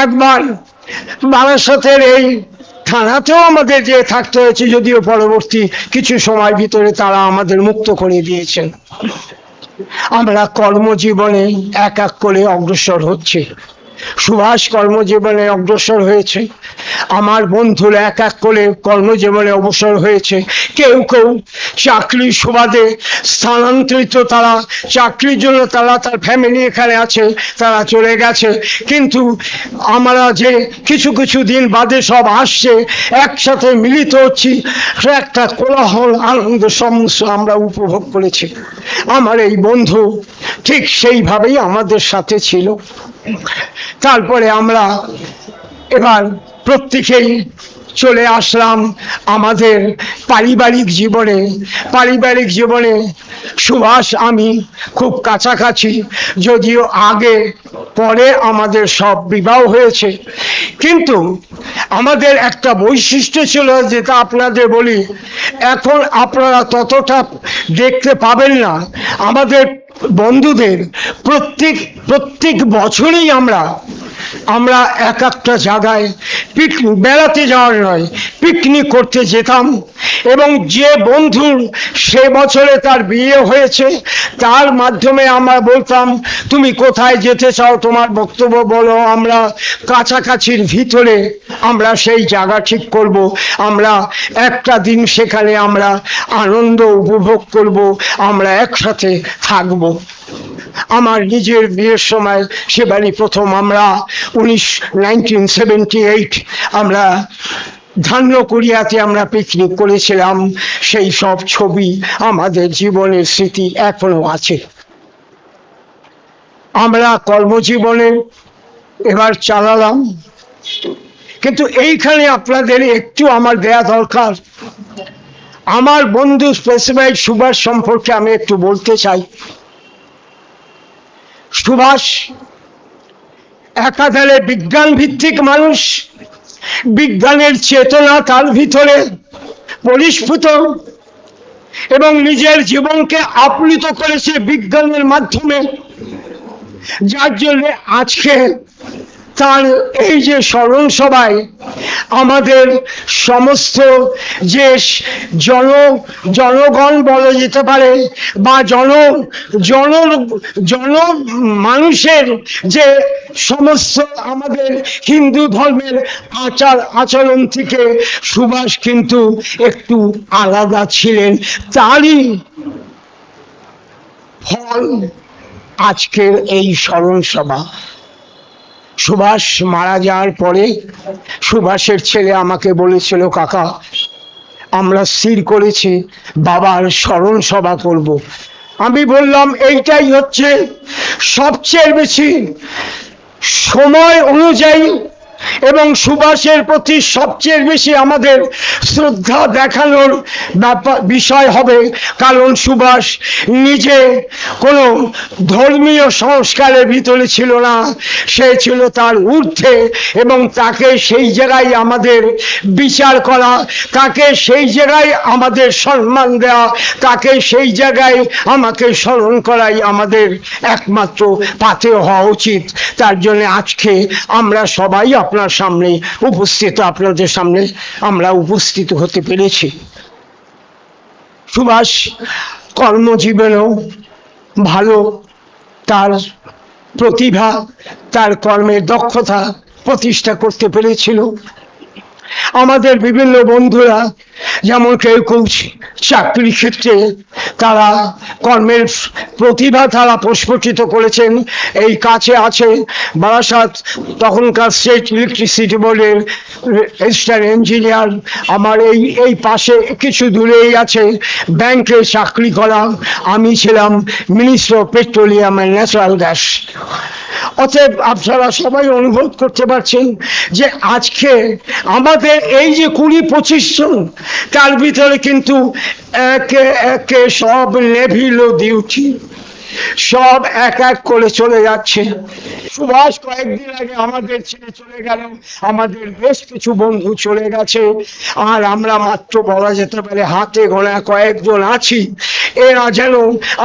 একবার বারাসাতের এই থানাতেও আমাদের যে থাকতে হয়েছে, যদিও পরবর্তী কিছু সময় ভিতরে তারা আমাদের মুক্ত করে দিয়েছেন। আমরা কর্মজীবনে এক এক করে অগ্রসর হচ্ছি। সুভাষ কর্মজীবনে অগ্রসর হয়েছে, আমার বন্ধুরা এক এক করে কর্মজীবনে অবসর হয়েছে। কেউ কেউ চাকরির সুবাদে স্থানান্তরিত, তারা চাকরির জন্য তারা তার ফ্যামিলি এখানে আছে, তারা চলে গেছে। কিন্তু আমরা যে কিছু কিছু দিন বাদে সব আসছে, একসাথে মিলিত হচ্ছি, একটা কোলাহল আনন্দ সমস্ত আমরা উপভোগ করেছি। আমার এই বন্ধু ঠিক সেইভাবেই আমাদের সাথে ছিল। তারপরে আমরা এবার প্রত্যেকেই চলে আসলাম আমাদের পারিবারিক জীবনে। পারিবারিক জীবনে সুভাষ আমি খুব কাছাকাছি, যদিও আগে পরে আমাদের সব বিবাহ হয়েছে, কিন্তু আমাদের একটা বৈশিষ্ট্য ছিল, যেটা আপনাদের বলি, এখন আপনারা ততটা দেখতে পাবেন না। আমাদের বন্ধুদের প্রত্যেক বছরেই আমরা এক একটা জায়গায় পিকনিক, বেড়াতে যাওয়ার নয়, পিকনিক করতে যেতাম। এবং যে বন্ধুর সে বছরে তার বিয়ে হয়েছে, তার মাধ্যমে আমরা বলতাম, তুমি কোথায় যেতে চাও, তোমার বক্তব্য বলো, আমরা কাছাকাছির ভিতরে আমরা সেই জায়গা ঠিক করব, আমরা একটা দিন সেখানে আমরা আনন্দ উপভোগ করব, আমরা একসাথে থাকব। আমার নিজের বিয়ের সময় সেবারই প্রথম আমরা 1978 আমরা ধান্যকুড়িয়াতে আমরা পিকনিক করেছিলাম। সেই সব ছবি আমাদের জীবনের স্মৃতি এখনো আছে। আমরা কর্মজীবনে এবার চালালাম, কিন্তু এইখানে আপনাদের একটু আমার দেয়া দরকার। আমার বন্ধু স্পেসিফাইড সুভাষ সম্পর্কে আমি একটু বলতে চাই। সুভাষ একাধারে বিজ্ঞান ভিত্তিক মানুষ, বিজ্ঞানের চেতনা তার ভিতরে পরিস্ফুট, এবং নিজের জীবনকে আপ্লুত করেছে বিজ্ঞানের মাধ্যমে, যার জন্য আজকে তার এই যে স্মরণ সভায় আমাদের সমস্ত যে জনগণ বলা যেতে পারে, বা জন মানুষের যে সমস্ত আমাদের হিন্দু ধর্মের আচরণ থেকে সুভাষ কিন্তু একটু আলাদা ছিলেন। তারই ফল আজকের এই স্মরণ সভা। সুভাষ মারা যাওয়ার পরে সুভাষের ছেলে আমাকে বলেছিল, কাকা আমরা স্থির করেছি বাবার স্মরণ সভা করব। আমি বললাম, এইটাই হচ্ছে সবচেয়ে বেশি সময় অনুযায়ী এবং সুভাষের প্রতি সবচেয়ে বেশি আমাদের শ্রদ্ধা দেখানোর বিষয় হবে। কারণ সুভাষ নিজে কোনো ধর্মীয় সংস্কারের ভিতরে ছিল না, সে ছিল তার ঊর্ধ্বে, এবং তাকে সেই জায়গায় আমাদের বিচার করা, তাকে সেই জায়গায় আমাদের সম্মান দেওয়া, তাকে সেই জায়গায় আমাকে স্মরণ করাই আমাদের একমাত্র পাথেয় হওয়া উচিত। তার জন্য আজকে আমরা সবাই আপনার সামনে উপস্থিত, আপনাদের সামনে আমরা উপস্থিত হতে পেরেছি। সুভাষ কর্মজীবনেও ভালো, তার প্রতিভা, তার কর্মের দক্ষতা প্রতিষ্ঠা করতে পেরেছিল। আমাদের বিভিন্ন বন্ধুরা যেমন কেউ কেউ চাকরি ক্ষেত্রে তারা কর্মের প্রতিভা তারা প্রস্ফুটিত করেছেন। এই কাছে আছে বারাসাত, তখনকার স্টেট ইলেকট্রিসিটি বোর্ডের রেজিস্ট্রার ইঞ্জিনিয়ার। আমার এই পাশে কিছু দূরেই আছে ব্যাংকে চাকরি করা, আমি ছিলাম minister of petroleum and natural gas. অতএব আপনারা সবাই অনুভব করতে পারছেন যে আজকে আমাদের এই যে 20-25 জন, তার ভিতরে কিন্তু একে একে সব নেভিল ডিউটি, সব এক এক করে চলে যাচ্ছে। সুভাষ কয়েকদিন আগে আমাদের ছেড়ে চলে গেল, আমাদের বেশ কিছু বন্ধু চলে গেছে, আর আমরা মাত্র বলা যেতে পারে হাতে গোনা কয়েকজন আছি। এরা যেন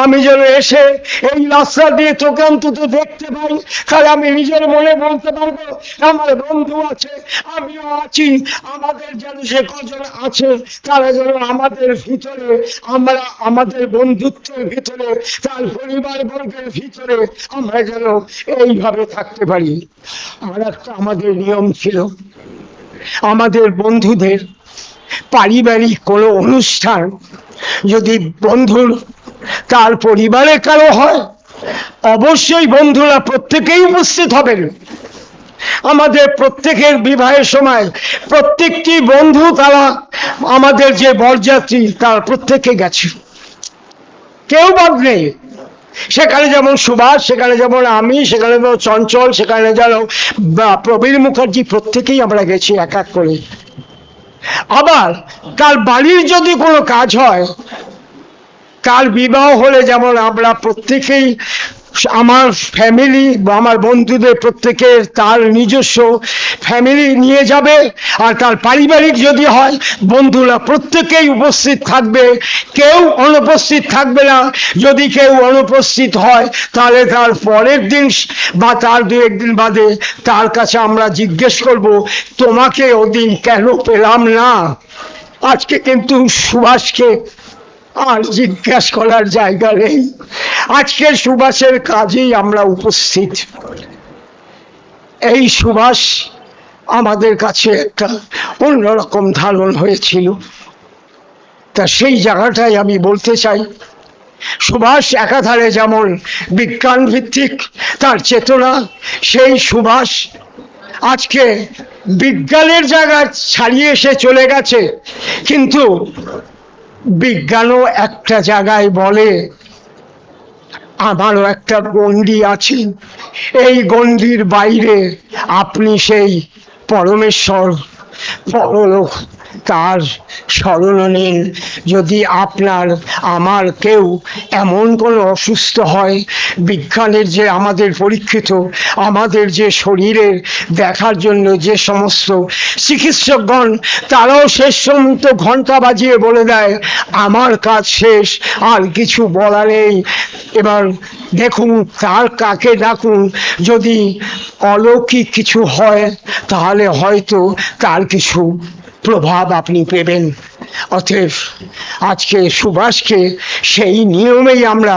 আমি যেন এসে এই রাস্তা দিয়ে তোকে অন্তত দেখতে পাই, তাহলে আমি নিজের মনে বলতে পারবো আমার বন্ধু আছে, আমিও আছি। আমাদের যেন যে কজন আছে তারা যেন আমাদের ভিতরে, আমরা আমাদের বন্ধুত্বের ভিতরে তার পরিবার বর্গের ভিতরে আমরা যেন এইভাবে থাকতে পারি। আর একটা আমাদের নিয়ম ছিল, আমাদের বন্ধুদের পারিবারিক কোনো অনুষ্ঠান যদি বন্ধুর তার পরিবারে কারো হয়, অবশ্যই বন্ধুরা প্রত্যেকেই উপস্থিত হবেন। আমাদের প্রত্যেকের বিবাহের সময় প্রত্যেকটি বন্ধু তারা আমাদের যে বরযাত্রী তার প্রত্যেকে গেছে, কেউ বাদ নেই। সেখানে যেমন সুভাষ, সেখানে যেমন আমি, সেখানে যেমন চঞ্চল, সেখানে যেন প্রবীর মুখার্জি, প্রত্যেকেই আমরা গেছি এক এক করে। আবার কার বাড়ির যদি কোনো কাজ হয়, কার বিবাহ হলে যেমন আমরা প্রত্যেকেই, আমার ফ্যামিলি বা আমার বন্ধুদের প্রত্যেকের তার নিজস্ব ফ্যামিলি নিয়ে যাবে, আর তার পারিবারিক যদি হয় বন্ধুরা প্রত্যেকেই উপস্থিত থাকবে, কেউ অনুপস্থিত থাকবে না। যদি কেউ অনুপস্থিত হয় তাহলে তার পরের দিন বা তার দু একদিন বাদে তার কাছে আমরা জিজ্ঞেস করব, তোমাকে ওদিন কেন পেলাম না। আজকে কিন্তু সুভাষকে আর জিজ্ঞাসা করার জায়গা নেই, আজকে সুভাষের কাজেই আমরা উপস্থিত। এই সুভাষ আমাদের কাছে একটা অন্যরকম ধারণ হয়েছিল, তা সেই জায়গাটাই আমি বলতে চাই। সুভাষ একাধারে যেমন বিজ্ঞান ভিত্তিক তার চেতনা, সেই সুভাষ আজকে বিজ্ঞানের জায়গা ছাড়িয়ে এসে চলে গেছে, কিন্তু বিজ্ঞানও একটা জায়গায় বলে আমারও একটা গণ্ডি আছে, এই গণ্ডির বাইরে আপনি সেই পরমেশ্বর পরলোক তার শরণ নিন। যদি আপনার আমার কেউ এমন কোনো অসুস্থ হয়, বিজ্ঞানের যে আমাদের পরীক্ষিত আমাদের যে শরীরের দেখার জন্য যে সমস্ত চিকিৎসকগণ তারাও শেষ পর্যন্ত ঘন্টা বাজিয়ে বলে দেয় আমার কাজ শেষ, আর কিছু বলা নেই, এবার দেখুন তার কাকে ডাকুন। যদি অলৌকিক কিছু হয় তাহলে হয়তো তার কিছু প্রভাব আপনি পেবেন। অতএব আজকে সুভাষকে সেই নিয়মেই আমরা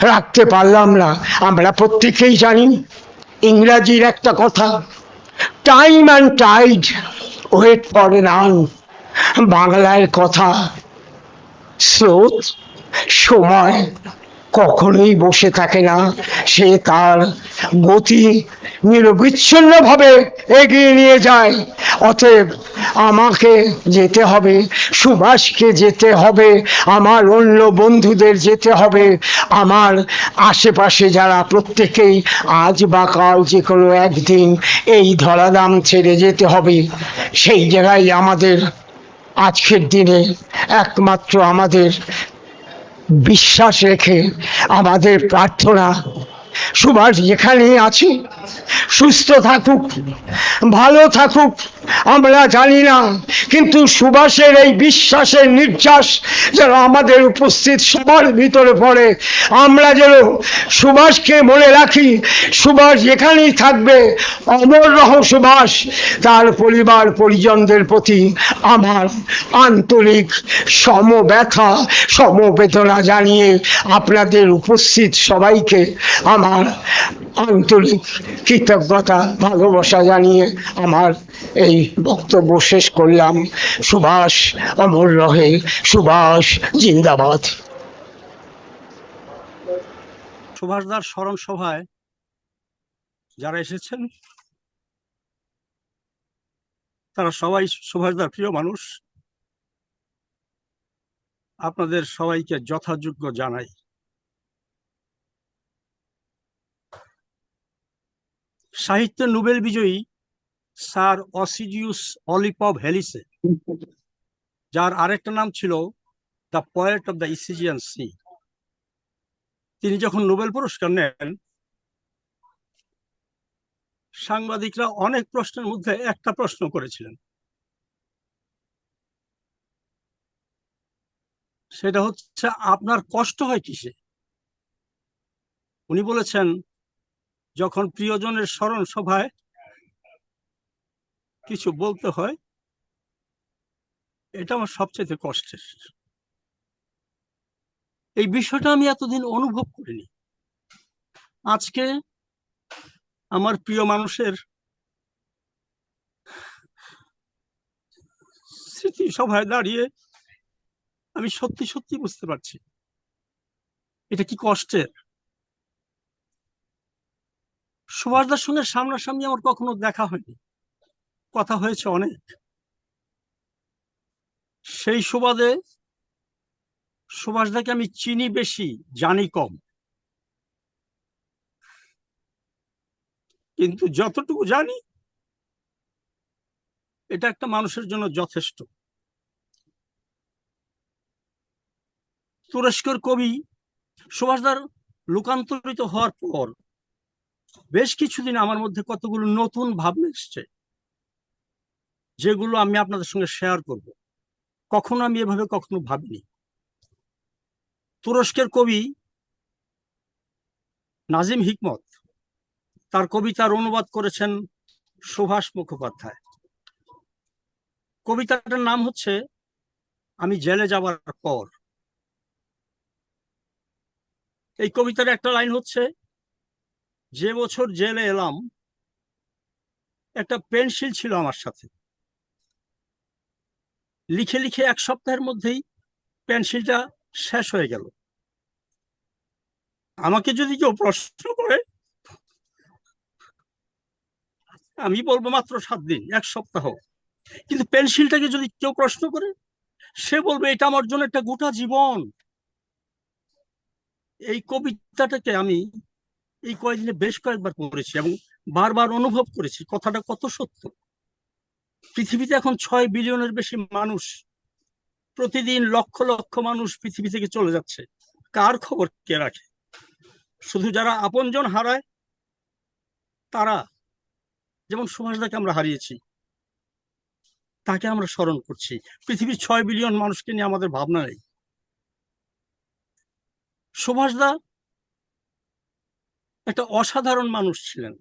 রাখতে পারলাম না। আমরা প্রত্যেকেই জানি ইংরাজির একটা কথা, time and tide wait for none. বাংলায় কথা, স্রোত সময় কখনোই বসে থাকে না, সে তার গতি নিরবিচ্ছিন্নভাবে এগিয়ে নিয়ে যায়। অতএব আমাকে যেতে হবে, সুভাষকে যেতে হবে, আমার অন্য বন্ধুদের যেতে হবে, আমার আশেপাশে যারা প্রত্যেকেই আজ বা কাল যে কোনো একদিন এই ধরাধাম ছেড়ে যেতে হবে। সেই জায়গায় আমাদের আজকের দিনে একমাত্র আমাদের বিশ্বাস রেখে আমাদের প্রার্থনা, সুভাষ যেখানেই আছে সুস্থ থাকুক, ভালো থাকুক আমরা জানি না, কিন্তু সুভাষের এই বিশ্বাসের নির্যাস যেন আমাদের উপস্থিত সবার ভিতরে পড়ে। আমরা যেন সুভাষকে মনে রাখি, সুভাষ যেখানেই থাকবে অমর রহ সুভাষ। তার পরিবার পরিজনদের প্রতি আমার আন্তরিক সমব্যথা সমবেদনা জানিয়ে আপনাদের উপস্থিত সবাইকে আমার আন্তরিক কৃতজ্ঞতা ভালোবাসা জানিয়ে আমার এই বক্তব্য শেষ করলাম। সুভাষ অমর রহে, সুভাষ জিন্দাবাদ। সুভাষদার স্মরণ সভায় যারা এসেছেন তারা সবাই সুভাষদার প্রিয় মানুষ। আপনাদের সবাইকে যথাযোগ্য জানাই। সাহিত্যে নোবেল বিজয়ী স্যার অসিডিউস অলিপভ হেলিসে, যার আরেকটা নাম ছিল the poet of the Aegean sea, তিনি যখন নোবেল পুরস্কার নেন, সাংবাদিকরা অনেক প্রশ্নের মধ্যে একটা প্রশ্ন করেছিলেন, সেটা হচ্ছে আপনার কষ্ট হয় কিসে? উনি বলেছেন যখন প্রিয়জনের স্মরণ সভায় কিছু বলতে হয়, এটা আমার সবচেয়ে কষ্টের। এই বিষয়টা আমি এতদিন অনুভব করিনি। আজকে আমার প্রিয় মানুষের স্মৃতি সভায় দাঁড়িয়ে আমি সত্যি সত্যি বুঝতে পারছি এটা কি কষ্টের। সুভাষদার সঙ্গে সামনাসামনি আমার কখনো দেখা হয়নি, কথা হয়েছে অনেক। সেই সুবাদে সুভাষদাকে আমি চিনি বেশি, জানি কম, কিন্তু যতটুকু জানি এটা একটা মানুষের জন্য যথেষ্ট। তুরস্কের কবি সুভাষদার লোকান্তরিত হওয়ার পর বেশ কিছুদিন আমার মধ্যে কতগুলো নতুন ভাবনা এসছে, যেগুলো আমি আপনাদের সঙ্গে শেয়ার করব। কখনো আমি এভাবে কখনো ভাবিনি। তুরস্কের কবি নাজিম হিকমত তার কবিতার অনুবাদ করেছেন সুভাষ মুখোপাধ্যায়। কবিতাটার নাম হচ্ছে আমি জেলে যাবার পর। এই কবিতার একটা লাইন হচ্ছে, যে বছর জেলে এলাম একটা পেন্সিল ছিল আমার সাথে, লিখে লিখে এক সপ্তাহের মধ্যেই পেন্সিলটা শেষ হয়ে গেল। আমাকে যদি কেউ প্রশ্ন করে আমি বলবো মাত্র 7 দিন, 1 সপ্তাহ। কিন্তু পেন্সিলটাকে যদি কেউ প্রশ্ন করে সে বলবে এটা আমার জন্য একটা গোটা জীবন। এই কবিতাটাকে আমি এই কয়েকদিনে বেশ কয়েকবার পড়েছি এবং বারবার অনুভব করেছি কথাটা কত সত্য। পৃথিবীতে এখন 6 বিলিয়নের বেশি মানুষ, প্রতিদিন লক্ষ লক্ষ মানুষ পৃথিবী থেকে চলে যাচ্ছে। কার খবর কে রাখে? শুধু যারা আপনজন হারায় তারা, যেমন সুভাষদাকে আমরা হারিয়েছি, তাকে আমরা স্মরণ করছি। পৃথিবীর 6 বিলিয়ন মানুষকে নিয়ে আমাদের ভাবনা নেই। সুভাষদা একটা অসাধারণ মানুষ ছিলেন।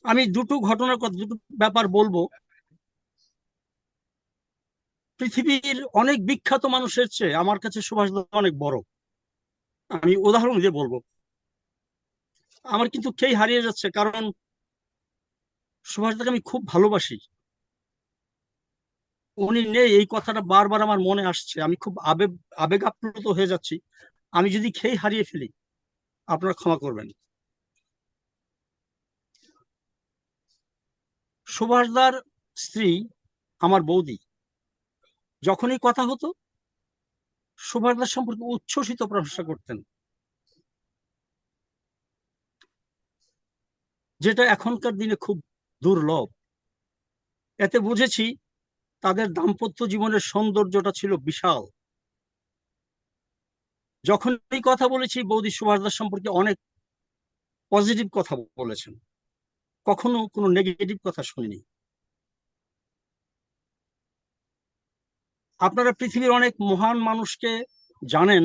আমি দুটো ঘটনার কথা, দুটো ব্যাপার বলবো। পৃথিবীর অনেক বিখ্যাত মানুষের চেয়ে আমার কাছে সুভাষদা অনেক বড়। আমি উদাহরণ দিয়ে বলবো। আমার কিন্তু খেই হারিয়ে যাচ্ছে, কারণ সুভাষদাকে আমি খুব ভালোবাসি। উনি নেই এই কথাটা বারবার আমার মনে আসছে। আমি খুব আবেগ আপ্লুত হয়ে যাচ্ছি। আমি যদি খেই হারিয়ে ফেলি আপনারা ক্ষমা করবেন। সুভাষদার স্ত্রী আমার বৌদি, যখনই কথা হতো সুভাষদার সম্পর্কে উচ্ছ্বসিত প্রশংসা করতেন, যেটা এখনকার দিনে খুব দুর্লভ। এতে বুঝেছি তাদের দাম্পত্য জীবনের সৌন্দর্যটা ছিল বিশাল। যখন এই কথা বলেছি বৌদি সুভাষদার সম্পর্কে অনেক পজিটিভ কথা বলেছেন, কখনো কোনো নেগেটিভ কথা শুনিনি। আপনারা পৃথিবীর অনেক মহান মানুষকে জানেন,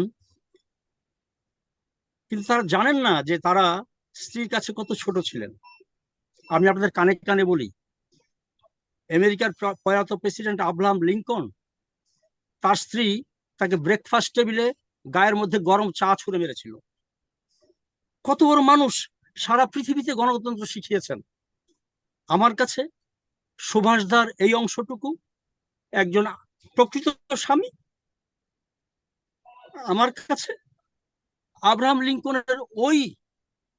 কিন্তু তারা জানেন না যে তারা স্ত্রীর কাছে কত ছোট ছিলেন। আমি আপনাদের কানে কানে বলি, আমেরিকার প্রয়াত প্রেসিডেন্ট আব্রাহাম লিঙ্কন, তার স্ত্রী তাকে ব্রেকফাস্ট টেবিলে গায়ের মধ্যে গরম চা ছুঁড়ে মেরেছিল। কত বড় মানুষ, সারা পৃথিবীতে গণতন্ত্র শিখিয়েছেন। আমার কাছে সুভাষদার এই অংশটুকু একজন প্রকৃত স্বামী। আমার কাছে আব্রাহাম লিঙ্কনের ওই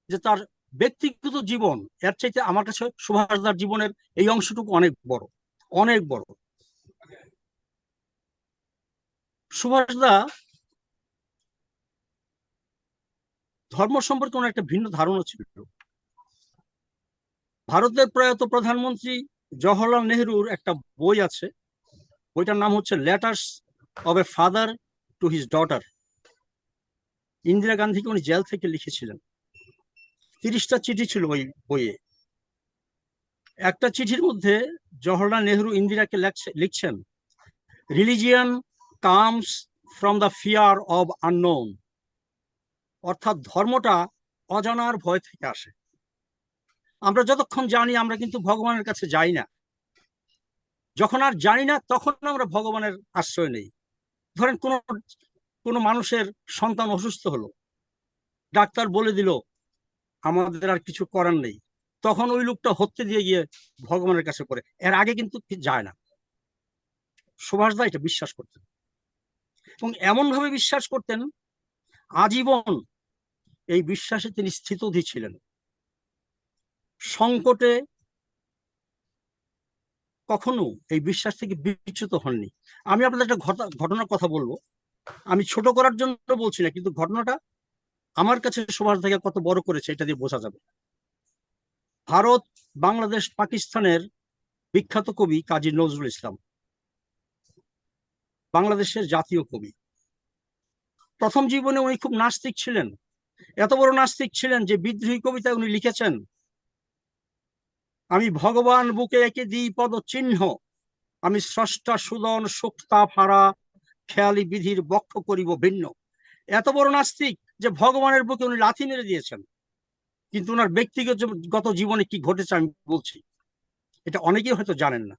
যে তার ব্যক্তিগত জীবন, এর চাইতে আমার কাছে সুভাষদার জীবনের এই অংশটুকু অনেক বড়, অনেক বড়। সুভাষদা ধর্ম সম্পর্কে ওনার একটা ভিন্ন ধারণা ছিল। ভারতের প্রয়াত প্রধানমন্ত্রী জওহরলাল নেহরুর একটা বই আছে, বইটার নাম হচ্ছে letters of a father to his daughter. Indira গান্ধীকে উনি জেল থেকে লিখেছিলেন। 30টা চিঠি ছিল ওই বইয়ে। একটা চিঠির মধ্যে জওহরলাল নেহরু ইন্দিরাকে লিখছেন, religion comes from the fear of unknown, অর্থাৎ ধর্মটা অজানার ভয় থেকে আসে। আমরা যতক্ষণ জানি আমরা কিন্তু ভগবানের কাছে যাই না। যখন আর জানি না তখন আমরা ভগবানের আশ্রয় নেই। ধরেন কোনো মানুষের সন্তান অসুস্থ হলো, ডাক্তার বলে দিল আমাদের আর কিছু করার নেই, তখন ওই লোকটা হত্যে দিয়ে গিয়ে ভগবানের কাছে পড়ে। এর আগে কিন্তু যায় না। সুভাষদা এটা বিশ্বাস করতেন এবং এমন ভাবে বিশ্বাস করতেন, আজীবন এই বিশ্বাসে তিনি স্থিতধী ছিলেন। সংকটে কখনো এই বিশ্বাস থেকে বিচ্যুত হননি। আমি আপনাদের একটা ঘটনার কথা বলবো, আমি ছোট করার জন্য বলছি না, কিন্তু ঘটনাটা আমার কাছে সুভাষদাকে কত বড় করেছে এটা দিয়ে বোঝা যাবে। ভারত, বাংলাদেশ, পাকিস্তানের বিখ্যাত কবি কাজী নজরুল ইসলাম, বাংলাদেশের জাতীয় কবি। প্রথম জীবনে উনি খুব নাস্তিক ছিলেন, এত বড় নাস্তিক ছিলেন যে বিদ্রোহী কবিতায় উনি লিখেছেন, আমি ভগবান বুকে এঁকে দিই পদ চিহ্ন, আমি স্রষ্টা সুদন সুক্তাপ হারা, খেয়ালি বিধির বক্ষ করিব ভিন্ন। এত বড় নাস্তিক যে ভগবানের বুকে উনি লাথি মেরে দিয়েছেন। কিন্তু ওনার ব্যক্তিগত জীবনে কি ঘটেছে আমি বলছি, এটা অনেকেই হয়তো জানেন না।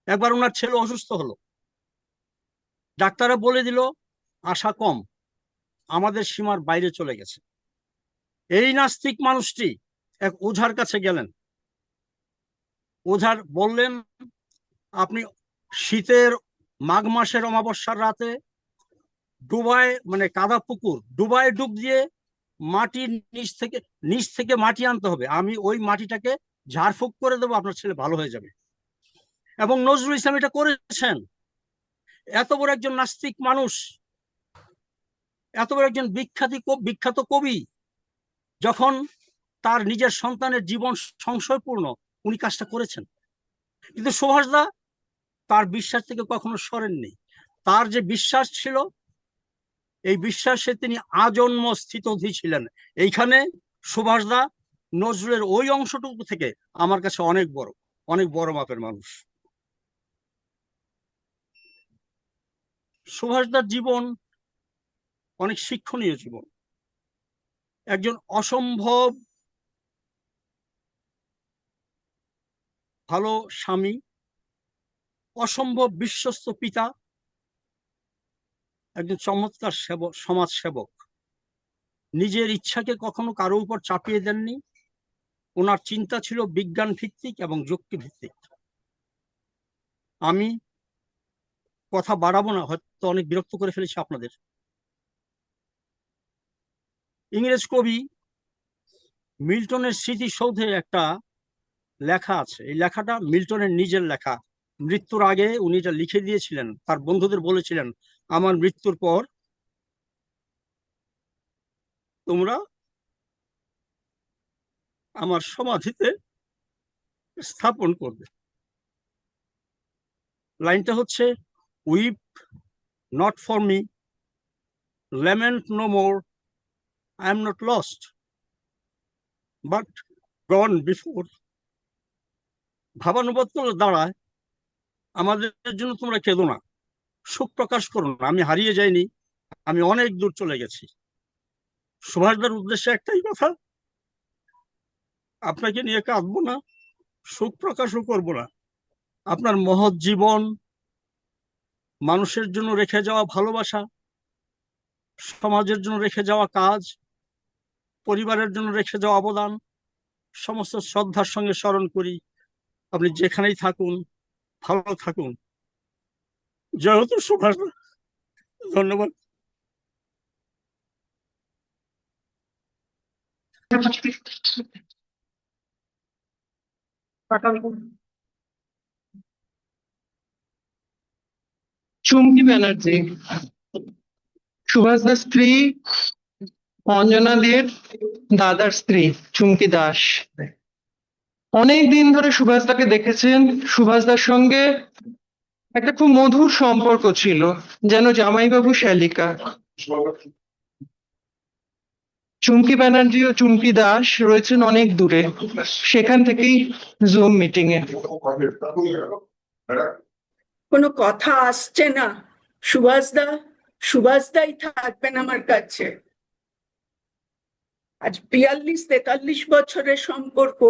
একবার ওনার ছেলে অসুস্থ হলো, ডাক্তাররা বলে দিল আশা কম, আমাদের সীমার বাইরে চলে গেছে। এই নাস্তিক মানুষটি এক ওঝার কাছে গেলেন। ওঝার বললেন, আপনি শীতের মাঘ মাসের অমাবস্যার রাতে ডুবায়, মানে কাদা পুকুর ডুবায় ডুব দিয়ে মাটির নিচ থেকে মাটি আনতে হবে, আমি ওই মাটিটাকে ঝাড়ফুঁক করে দেবো, আপনার ছেলে ভালো হয়ে যাবে। এবং নজরুল ইসলাম এটা করেছেন। এত বড় একজন নাস্তিক মানুষ, এত বড় একজন বিখ্যাত কবি, যখন তার নিজের সন্তানের জীবন সংশয়পূর্ণ, উনি কাজটা করেছেন। কিন্তু সুভাষদা তার বিশ্বাস থেকে কখনো সরেননি। তার যে বিশ্বাস ছিল, এই বিশ্বাসে তিনি আজন্ম স্থিতধী ছিলেন। এইখানে সুভাষদা নজরুলের ওই অংশটুকু থেকে আমার কাছে অনেক বড় মাপের মানুষ। সুভাষদার জীবন অনেক শিক্ষণীয় জীবন। একজন অসম্ভব ভালো স্বামী, অসম্ভব বিশ্বস্ত পিতা, একজন চমৎকার সমাজ সেবক। নিজের ইচ্ছাকে কখনো কারো উপর চাপিয়ে দেননি। ওনার চিন্তা ছিল বিজ্ঞান ভিত্তিক এবং যুক্তি ভিত্তিক। আমি কথা বাড়াবো না, হয়তো অনেক বিরক্ত করে ফেলেছি আপনাদের। ইংরেজ কবি মিল্টনের স্মৃতিসৌধে একটা লেখা আছে, এই লেখাটা মিল্টনের নিজের লেখা। মৃত্যুর আগে উনি এটা লিখে দিয়েছিলেন, তার বন্ধুদের বলেছিলেন, আমার মৃত্যুর পর তোমরা আমার সমাধিতে স্থাপন করবে। লাইনটা হচ্ছে, weep not for me, lament no more, I am not lost but gone before. ভাবানুবাদ করলে দাঁড়ায়, আমাদের জন্য তোমরা কেঁদো না, শোক প্রকাশ করো না, আমি হারিয়ে যাইনি, আমি অনেক দূর চলে গেছি। সুভাষদার উদ্দেশ্যে একটাই কথা, আপনাকে নিয়ে কাঁদবো না, শোক প্রকাশও করবো না। আপনার মহৎ জীবন, মানুষের জন্য রেখে যাওয়া ভালোবাসা, সমাজের জন্য রেখে যাওয়া কাজ, পরিবারের জন্য রেখে যাওয়া অবদান, সমস্ত শ্রদ্ধার সঙ্গে স্মরণ করি। আপনি যেখানেই থাকুন, ভালো থাকুন। যেহেতু সুভাষ, ধন্যবাদ। চুমকি ব্যানার্জি, সুভাষদার স্ত্রী, অঞ্জনা দের দাদার স্ত্রী চুমকি দাস। অনেক দিন ধরে সুভাষদাকে দেখেছেন। সুভাষদার সঙ্গে একটা খুব মধুর সম্পর্ক ছিল, যেন জামাইবাবু শ্যালিকা। চুমকি ব্যানার্জি ও চুমকি দাস রয়েছেন অনেক দূরে, সেখান থেকেই জুম মিটিং এ। কোনো কথা আসছে না। সুভাষদাই থাকবেন আমার কাছে। আজ 42-43 বছরের সম্পর্ক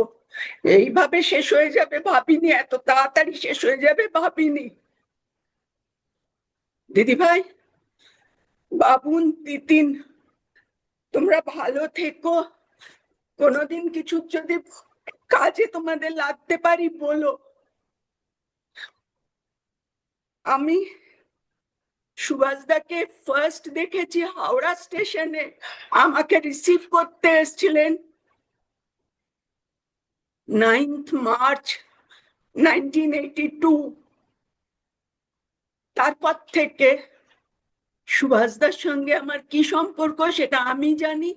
এইভাবে শেষ হয়ে যাবে ভাবিনি, এত তাড়াতাড়ি শেষ হয়ে যাবে ভাবিনি। দিদি ভাই, বাবুন, তিতিন, তোমরা ভালো থেকো। কোনোদিন কিছু যদি কাজে তোমাদের লাগতে পারি বলো। আমি সুভাষদাকে ফার্স্ট দেখেছি হাওড়া স্টেশনে, আমাকে রিসিভ করতে এসেছিলেন 9th March 1982। তারপর থেকে সুভাষদার সঙ্গে আমার কি সম্পর্ক সেটা আমি জানি,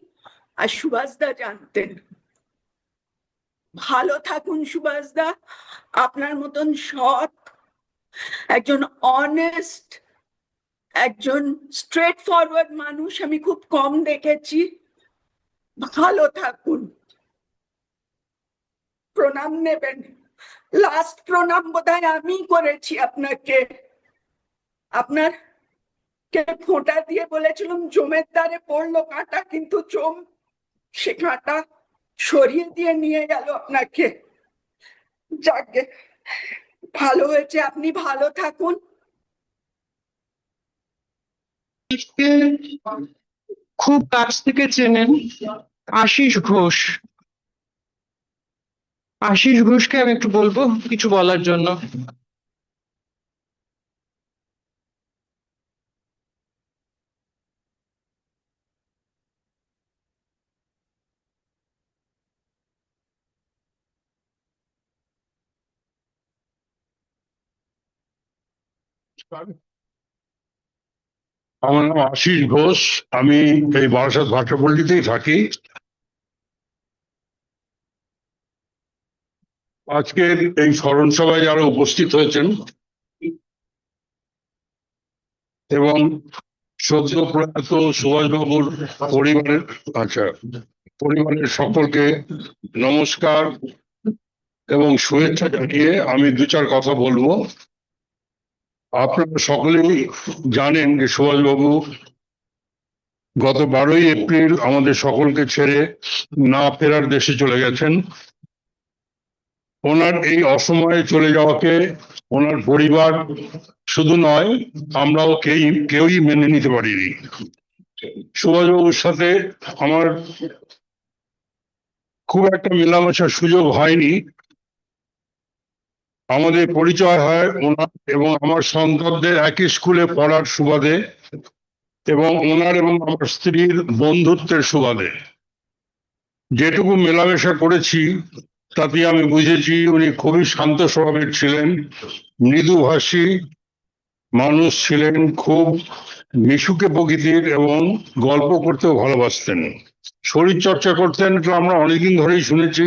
আর সুভাষদা জানতেন। ভালো থাকুন সুভাষদা, আপনার মতন সৎ, একজন অনেস্ট, একজন স্ট্রেট ফরওয়ার্ড মানুষ আমি খুব কম দেখেছি। ভালো থাকুন। প্রণাম নেবেন। লাস্ট প্রণাম বোধহয় আমি করেছি আপনাকে। আপনার কে ফোঁটা দিয়ে বলেছিলাম জমের দ্বারে পড়লো কাঁটা, কিন্তু জম সে কাঁটা সরিয়ে দিয়ে নিয়ে গেল আপনাকে। যাকে ভালো হয়েছে, আপনি ভালো থাকুন। খুব কাছ থেকে চেনেন আশিস ঘোষ। আশিস ঘোষকে আমি একটু বলবো কিছু বলার জন্য। আমার নাম আশিস ঘোষ, আমি এই বারাসাত ভাট্টপল্লীতেই থাকি। আজকের এই স্মরণ সভায় যারা উপস্থিত হয়েছেন এবং সদ্য প্রয়াত সুভাষবাবুর পরিবারের সকলকে নমস্কার এবং শুভেচ্ছা জানিয়ে আমি দু চার কথা বলবো। আপনারা সকলেই জানেন যে সুভাষবাবু গত 12ই এপ্রিল আমাদের সকলকে ছেড়ে না ফেরার দেশে চলে গেছেন। ওনার এই অসময়ে চলে যাওয়াকে ওনার পরিবার শুধু নয়, আমরাও কেউই মেনে নিতে পারিনি। সুভাষবাবুর সাথে আমার খুব একটা মেলামেশার সুযোগ হয়নি। আমাদের পরিচয় হয় ওনার এবং আমার সন্তানদের একই স্কুলে পড়ার সুবাদে এবং ওনার এবং আমার স্ত্রীর বন্ধুত্বের সুবাদে। যেটুকু মেলামেশা করেছি তাতে আমি বুঝেছি উনি খুবই শান্ত স্বভাবের ছিলেন, মৃদুভাষী মানুষ ছিলেন, খুব মিশুকে প্রকৃতির এবং গল্প করতেও ভালোবাসতেন। শরীর চর্চা করতেন, তো আমরা অনেকদিন ধরেই শুনেছি।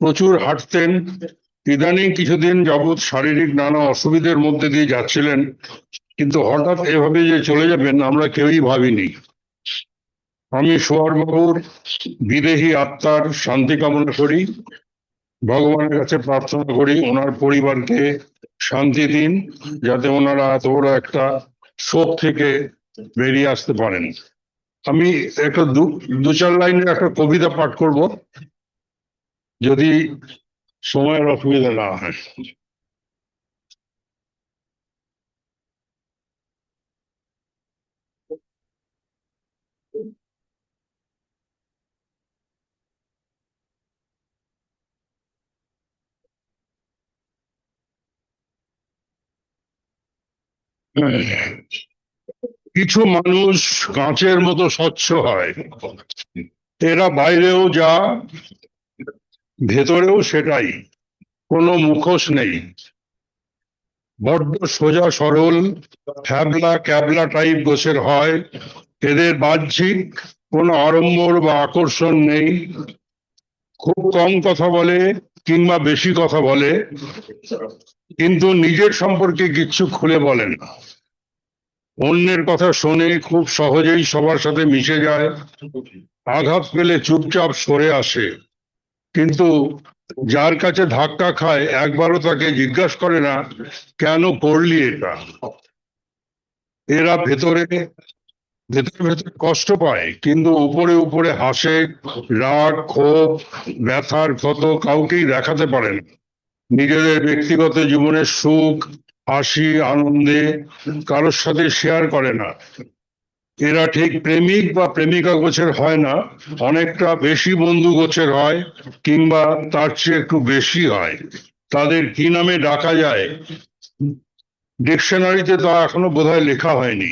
প্রচুর হাঁটতেন। ইদানিং কিছুদিন যাবৎ শারীরিক নানা অসুবিধার মধ্যে দিয়ে যাচ্ছিলেন, কিন্তু হঠাৎ এভাবে যে চলে যাবেন আমরা কেউই ভাবিনি। আমি সুভাষবাবুর বিদেহী আত্মার শান্তি কামনা করি, ভগবানের কাছে প্রার্থনা করি ওনার পরিবারকে শান্তি দিন, যাতে ওনারা এত বড় একটা শোক থেকে বেরিয়ে আসতে পারেন। আমি একটা দু চার লাইনের একটা কবিতা পাঠ করব, যদি সময়ের অসুবিধা না হয়। কিছু মানুষ কাঁচের মতো স্বচ্ছ হয়, এরা বাইরেও যা ভেতরেও সেটাই, কোনো মুখোশ নেই, বড্ড সোজা সরল, ফ্যাবলা ক্যাবলা টাইপ গোছের হয়। এদের বাহ্যিক কোনো আড়ম্বর বা আকর্ষণ নেই, খুব কম কথা বলে কিংবা বেশি কথা বলে, কিন্তু নিজের সম্পর্কে কিচ্ছু খুলে বলে না। অন্যের কথা শোনে, খুব সহজেই সবার সাথে মিশে যায়, আঘাত পেলে চুপচাপ সরে আসে, কিন্তু যার কাছে ধাক্কা খায় একবারও তাকে জিজ্ঞাসা করে না কেন করলি এটা। এরা ভেতরে ভেতরে কষ্ট পায়, কিন্তু উপরে উপরে হাসে। রাগ, ক্ষোভ, ব্যথার ক্ষত কাউকেই দেখাতে পারে না। নিজেদের ব্যক্তিগত জীবনের সুখ, হাসি, আনন্দে কারোর সাথে শেয়ার করে না। এরা ঠিক প্রেমিক বা প্রেমিকা গোছের হয় না, অনেকটা বেশি বন্ধু গোছের হয়, কিংবা তার চেয়ে একটু বেশি হয়। তাদের কি নামে ডাকা যায় ডিকশনারিতে তা এখনো বোধহয় লেখা হয়নি।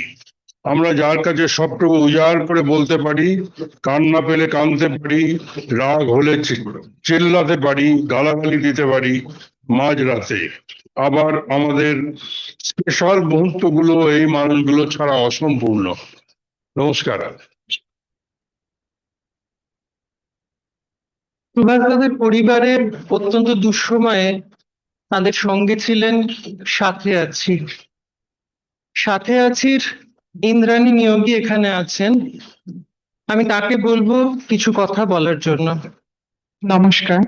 আমরা যার কাছে সবটুকু উজাড় করে বলতে পারি, কান্না পেলে কাঁদতে পারি, রাগ হলে চিল্লাতে পারি, গালাগালি দিতে পারি মাঝরাতে। আবার আমাদের স্পেশাল মুহূর্তগুলো এই মানুষগুলো ছাড়া অসম্পূর্ণ। নমস্কার। সুভাষবাবুর পরিবারের অত্যন্ত দুঃসময়ে তাদের সঙ্গে ছিলেন সাথে আছি। সাথে আছির ইন্দ্রাণী নিয়োগী এখানে আছেন, আমি তাকে বলবো কিছু কথা বলার জন্য। নমস্কার।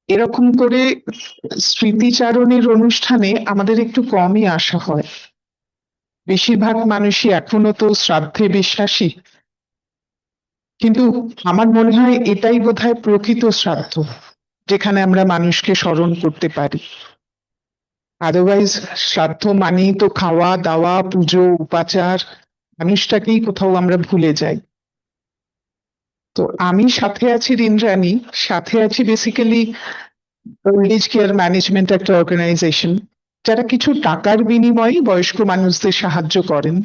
এরকম করে স্মৃতিচারণের অনুষ্ঠানে আমাদের একটু কমই আসা হয়। বেশিরভাগ মানুষই এখনো তো শ্রাদ্ধে বিশ্বাসী, কিন্তু আমার মনে হয় এটাই বোধহয় প্রকৃত শ্রাদ্ধ, যেখানে আমরা মানুষকে স্মরণ করতে পারি। আদারওয়াইজ শ্রাদ্ধ মানেই তো খাওয়া দাওয়া, পুজো, উপাচার, মানুষটাকেই কোথাও আমরা ভুলে যাই। তো আমি সাথে আছি ইন্দ্রাণী, সাথে আছি basically old age care management একটা অর্গানাইজেশন, যারা কিছু টাকার বিনিময়ে বয়স্ক মানুষদের সাহায্য করেন।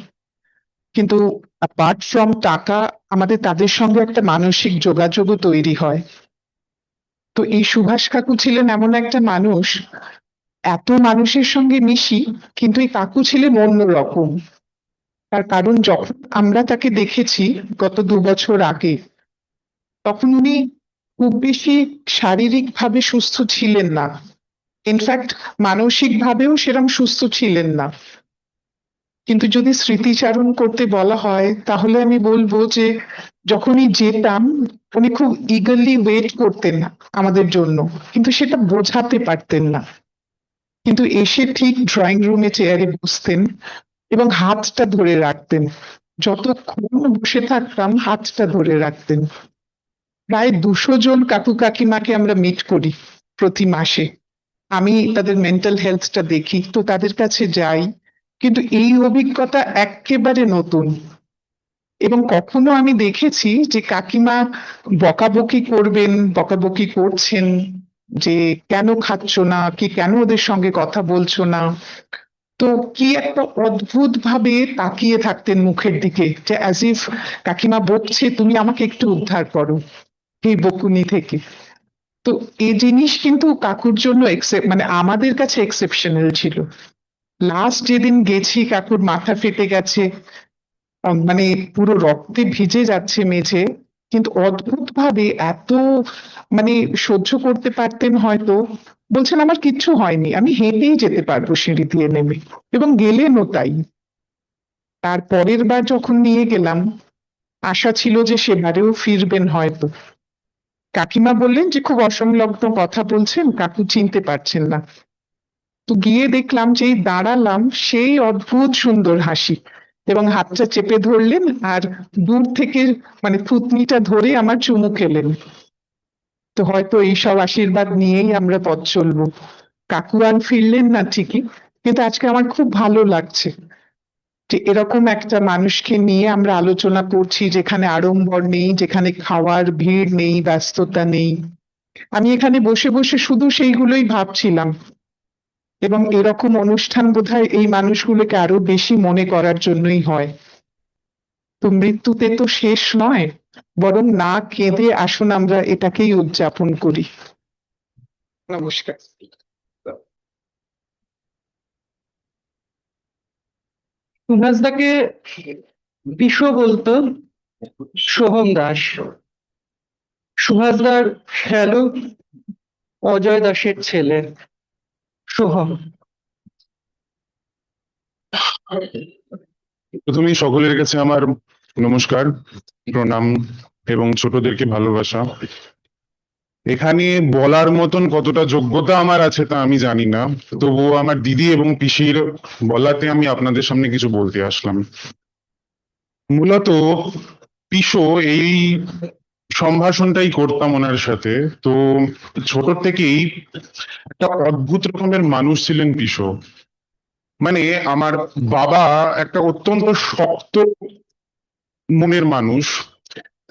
কিন্তু অ্যাপার্ট ফ্রম টাকা, আমাদের তাদের সঙ্গে একটা মানসিক যোগাযোগও তৈরি হয়। তো এই সুভাষ কাকু ছিলেন এমন একটা মানুষ, এত মানুষের সঙ্গে মিশি, কিন্তু এই কাকু ছিলেন অন্যরকম। তার কারণ যখন আমরা তাকে দেখেছি গত 2 বছর আগে, তখন উনি খুব বেশি শারীরিকভাবে সুস্থ ছিলেন না, ইনফ্যাক্ট মানসিক ভাবেও সেরকম সুস্থ ছিলেন না। কিন্তু যদি স্মৃতিচারণ করতে বলা হয়, তাহলে আমি বলবো যে যখনই যেতাম উনি খুব ইগারলি ওয়েট করতেন আমাদের জন্য, কিন্তু সেটা বোঝাতে পারতেন না। কিন্তু এসে ঠিক ড্রয়িং রুমে চেয়ারে বসতেন এবং হাতটা ধরে রাখতেন। যতক্ষণ বসে থাকতাম হাতটা ধরে রাখতেন। প্রায় 200 জন কাকু কাকিমাকে আমরা মিট করি প্রতি মাসে। আমি তাদের মেন্টাল হেলথটা দেখি, তো তাদের কাছে যাই, কিন্তু এই অভিজ্ঞতা একেবারে নতুন। এবং কখনো আমি দেখেছি যে কাকিমা বকাবকি করবেন, বকাবকি করছেন যে কেন খাচ্ছ না, কি কেন ওদের সঙ্গে কথা বলছো না। তো কি একটা অদ্ভুত ভাবে তাকিয়ে থাকতেন মুখের দিকে, যে অ্যাজ ইফ কাকিমা বকছে, তুমি আমাকে একটু উদ্ধার করো এই বকুনি থেকে। তো এই জিনিস কিন্তু কাকুর জন্য মানে আমাদের কাছে এক্সেপশনাল ছিল। লাস্ট যেদিন গেছি, কাকুর মাথা ফেটে গেছে, মানে পুরো রক্তে ভিজে যাচ্ছে মেঝে, কিন্তু অদ্ভুত ভাবে এত মানে সহ্য করতে পারতেন হয়তো। বলছেন আমার কিচ্ছু হয়নি, আমি হেঁটেই যেতে পারবো সিঁড়ি দিয়ে নেমে, এবং গেলেনও তাই। তার পরের বার যখন নিয়ে গেলাম, আশা ছিল যে সেবারেও ফিরবেন হয়তো। কাকিমা বললেন যে খুব অসংলগ্ন কথা বলছেন, কাকু চিনতে পারছেন না। তো গিয়ে দেখলাম যে এই দাঁড়ালাম, সেই অদ্ভুত সুন্দর হাসি, এবং হাতটা চেপে ধরলেন আর দূর থেকে মানে থুতনিটা ধরে আমার চুমু খেলেন। তো হয়তো এইসব আশীর্বাদ নিয়েই আমরা পথ চলবো। কাকু আর ফিরলেন না ঠিকই, কিন্তু আজকে আমার খুব ভালো লাগছে যে এরকম একটা মানুষকে নিয়ে আমরা আলোচনা করছি, যেখানে আড়ম্বর নেই, যেখানে খাওয়ার ভিড় নেই, ব্যস্ততা নেই। আমি এখানে বসে বসে শুধু সেইগুলোই ভাবছিলাম। এবং এরকম অনুষ্ঠান বোধহয় এই মানুষগুলোকে আরো বেশি মনে করার জন্যই হয়। তো মৃত্যুতে তো শেষ নয়, বরং না কেঁদে আসুন আমরা এটাকেই উদযাপন করি। নমস্কার। সুভাষদাকে বিশু বলতো সোহম দাস। সুভাষদার শ্যালু অজয় দাসের ছেলে সোহম। প্রথমেই সকলের কাছে আমার নমস্কার, প্রণাম এবং ছোটদেরকে ভালোবাসা। এখানে বলার মতন কতটা যোগ্যতা আমার আছে তা আমি জানি না, তবুও আমার দিদি এবং পিসির বলাতে আমি আপনাদের সামনে কিছু বলতে আসলাম। মূলত পিসো এই সম্ভাষণটাই করতাম ওনার সাথে। তো ছোট থেকেই একটা অদ্ভুত রকমের মানুষ ছিলেন পিসো। মানে আমার বাবা একটা অত্যন্ত শক্ত মনের মানুষ,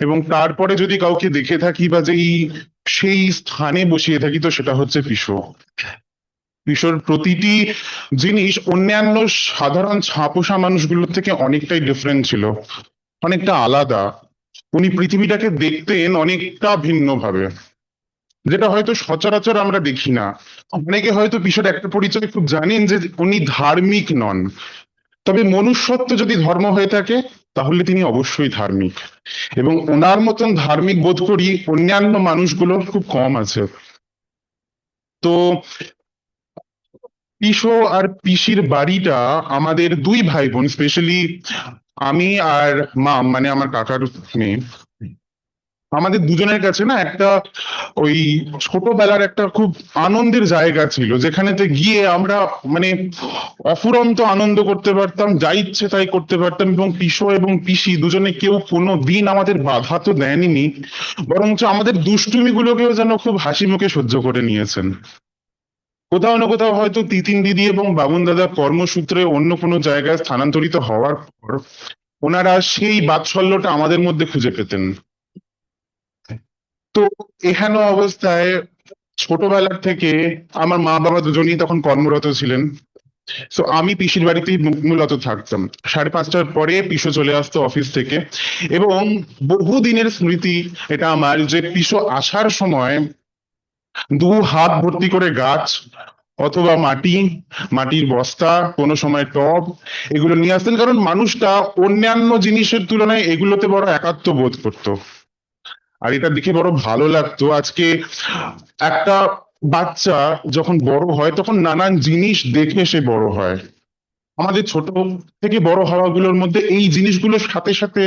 এবং তারপরে যদি কাউকে দেখে থাকি বা যেই সেই স্থানে বসিয়ে থাকি, তো সেটা হচ্ছে পিসো। পিসোর প্রতিটি জিনিস অন্যান্য সাধারণ ছাপোষা মানুষগুলোর থেকে অনেকটাই ডিফারেন্ট ছিল, অনেকটা আলাদা। উনি পৃথিবীটাকে দেখতেন অনেকটা ভিন্নভাবে, যেটা হয়তো সচরাচর আমরা দেখি না। অনেকে হয়তো পিসোর একটা পরিচয় খুব জানেন, যে উনি ধার্মিক নন, তবে মনুষ্যত্ব যদি ধর্ম হয়ে থাকে তাহলে তিনি অবশ্যই ধার্মিক, এবং ওনার মতন ধার্মিক বোধ করি অন্যান্য মানুষগুলোর খুব কম আছে। তো পিসো আর পিসির বাড়িটা আমাদের দুই ভাই বোন, স্পেশালি আমি আর মা, মানে আমার কাকার মেয়ে, আমাদের দুজনের কাছে না একটা ওই ছোটবেলার একটা খুব আনন্দের জায়গা ছিল, যেখানেতে গিয়ে আমরা মানে অফুরন্ত আনন্দ করতে পারতাম, যা ইচ্ছে তাই করতে পারতাম। এবং পিসো এবং পিসি দুজনে কেউ কোনো দিন আমাদের বাধা তো দেননি, বরঞ্চ আমাদের দুষ্টুমি গুলোকেও যেন খুব হাসি মুখে সহ্য করে নিয়েছেন। কোথাও না কোথাও হয়তো তিতিন দিদি এবং বাবুন দাদা কর্মসূত্রে অন্য কোনো জায়গায় স্থানান্তরিত হওয়ার পর ওনারা সেই বাৎসল্যটা আমাদের মধ্যে খুঁজে পেতেন। তো এখানে অবস্থায় ছোটবেলার থেকে আমার মা বাবা দুজনেই তখন কর্মরত ছিলেন। তো আমি পিসির বাড়িতেই মূলত থাকতাম। 5:30টার পরে পিসো চলে আসতো অফিস থেকে, এবং বহুদিনের স্মৃতি এটা আমার, যে পিসো আসার সময় দু হাত ভর্তি করে গাছ অথবা মাটি, মাটির বস্তা, কোনো সময় টব, এগুলো নিয়ে আসতেন, কারণ মানুষটা অন্যান্য জিনিসের তুলনায় এগুলোতে বড় একাত্ম বোধ করতো। আর এটা দেখে বড় ভালো লাগতো। আজকে একটা বাচ্চা যখন বড় হয় তখন নানান জিনিস দেখে সে বড় হয়। আমাদের ছোট থেকে বড় হওয়াগুলোর মধ্যে এই জিনিসগুলোর সাথে সাথে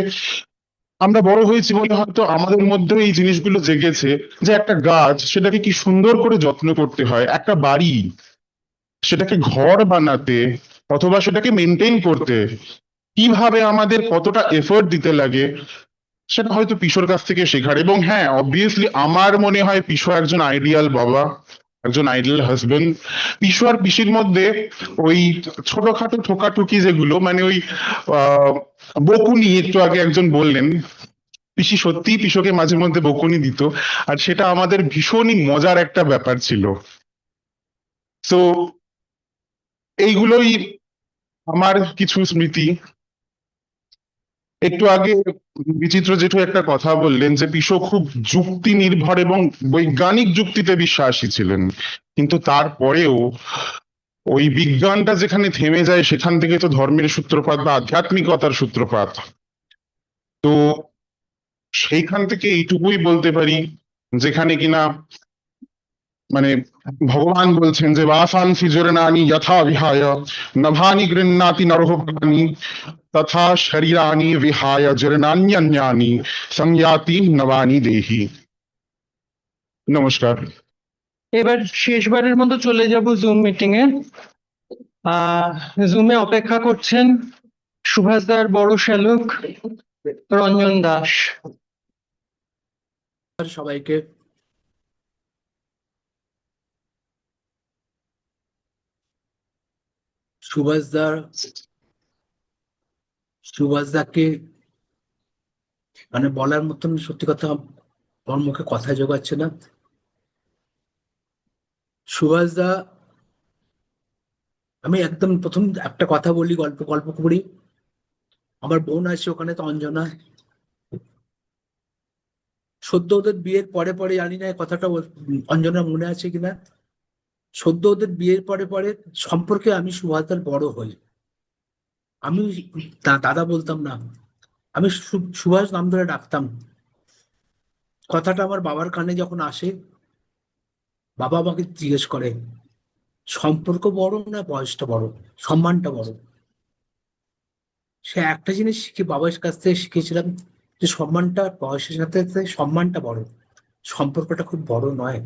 আমরা বড় হয়েছি বলে হয়তো আমাদের মধ্যেও এই জিনিসগুলো জেগেছে, যে একটা গাছ সেটাকে কি সুন্দর করে যত্ন করতে হয়, একটা বাড়ি সেটাকে ঘর বানাতে অথবা সেটাকে মেনটেন করতে কিভাবে আমাদের কতটা এফোর্ট দিতে লাগে, সেটা হয়তো পিসোর কাছ থেকে শেখার। এবং হ্যাঁ, অবভিয়াসলি আমার মনে হয় পিসো একজন আইডিয়াল বাবা, একজন আইডিয়াল হাজবেন্ড। পিসো আর পিসির মধ্যে ওই ছোটখাটো ঠোকাঠুকি যেগুলো, মানে ওই আহ বকুনি, একটু আগে একজন বললেন, পিসি সত্যিই পিসোকে মাঝে মধ্যে বকুনি দিত, আর সেটা আমাদের ভীষণই মজার একটা ব্যাপার ছিল। তো এইগুলোই আমার কিছু স্মৃতি। একটু আগে বিচিত্র জেঠু একটা কথা বললেন, যে পিসো খুব যুক্তি নির্ভর এবং বৈজ্ঞানিক যুক্তিতে বিশ্বাসী ছিলেন, কিন্তু তারপরেও ওই বিজ্ঞানটা যেখানে থেমে যায় সেখান থেকে তো ধর্মের সূত্রপাত বা আধ্যাত্মিকতার সূত্রপাত। তো সেইখান থেকে এইটুকুই বলতে পারি, যেখানে কিনা মানে ভগবান বলছেন যে বাসাংসি জোরনানি যথা বিহায় নভানি গৃহ্ণাতি নরহ প্রাণী তথা শরীরানি বিহায় জোরনান্যানি সংয়াতি নবানি দেহি। নমস্কার। এবার শেষবারের মতো চলে যাব জুম মিটিং এ। জুমে অপেক্ষা করছেন সুভাষদার বড় শ্যালক রঞ্জন দাস। সবাইকে সুভাষদাকে মানে বলার মতন সত্যি কথা আমার মুখে কথা জোগাচ্ছে না। সুভাষদা, আমি একদম প্রথম একটা কথা বলি, গল্প করি। আমার বোন আছে ওখানে, তো অঞ্জনা, সদ্য ওদের বিয়ের পরে জানি না কথাটা অঞ্জনা মনে আছে কিনা, সদ্য ওদের বিয়ের পরে সম্পর্কে আমি সুভাষদার বড় হই। আমি দাদা বলতাম না, আমি সুভাষ নাম ধরে ডাকতাম। কথাটা আমার বাবার কানে যখন আসে, বাবা আমাকে জিজ্ঞেস করে সম্পর্ক বড় না বয়সটা বড়, সম্মানটা বড়। সে একটা জিনিস বাবার কাছ থেকে শিখেছিলাম, যে সম্মানটা বয়সের সাথে সাথে সম্মানটা বড়, সম্পর্কটা খুব বড় নয়।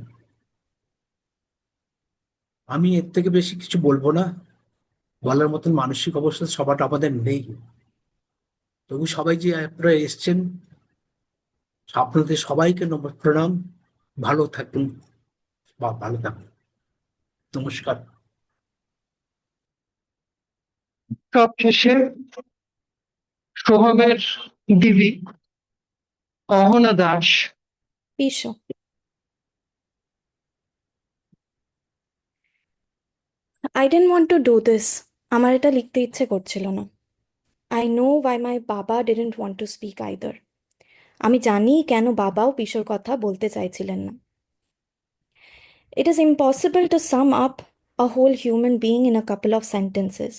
আমি এর থেকে বেশি কিছু বলবো না, বলার মতন মানসিক অবস্থা সবাটা আমাদের নেই। তবু সবাই যে আপনারা এসছেন, আপনাদের সবাইকে প্রণাম। ভালো থাকুন বা ভালো থাকুন। নমস্কার। সব শেষে সোহাগের দিদি Ahana Das. পিসো, I didn't want to do this. আমার এটা লিখতে ইচ্ছে করছিল না। I know why my বাবা didn't want to speak either. আমি জানি কেন বাবাও পিসোর কথা বলতে চাইছিলেন না। It is impossible to sum up a whole human being in a couple of sentences.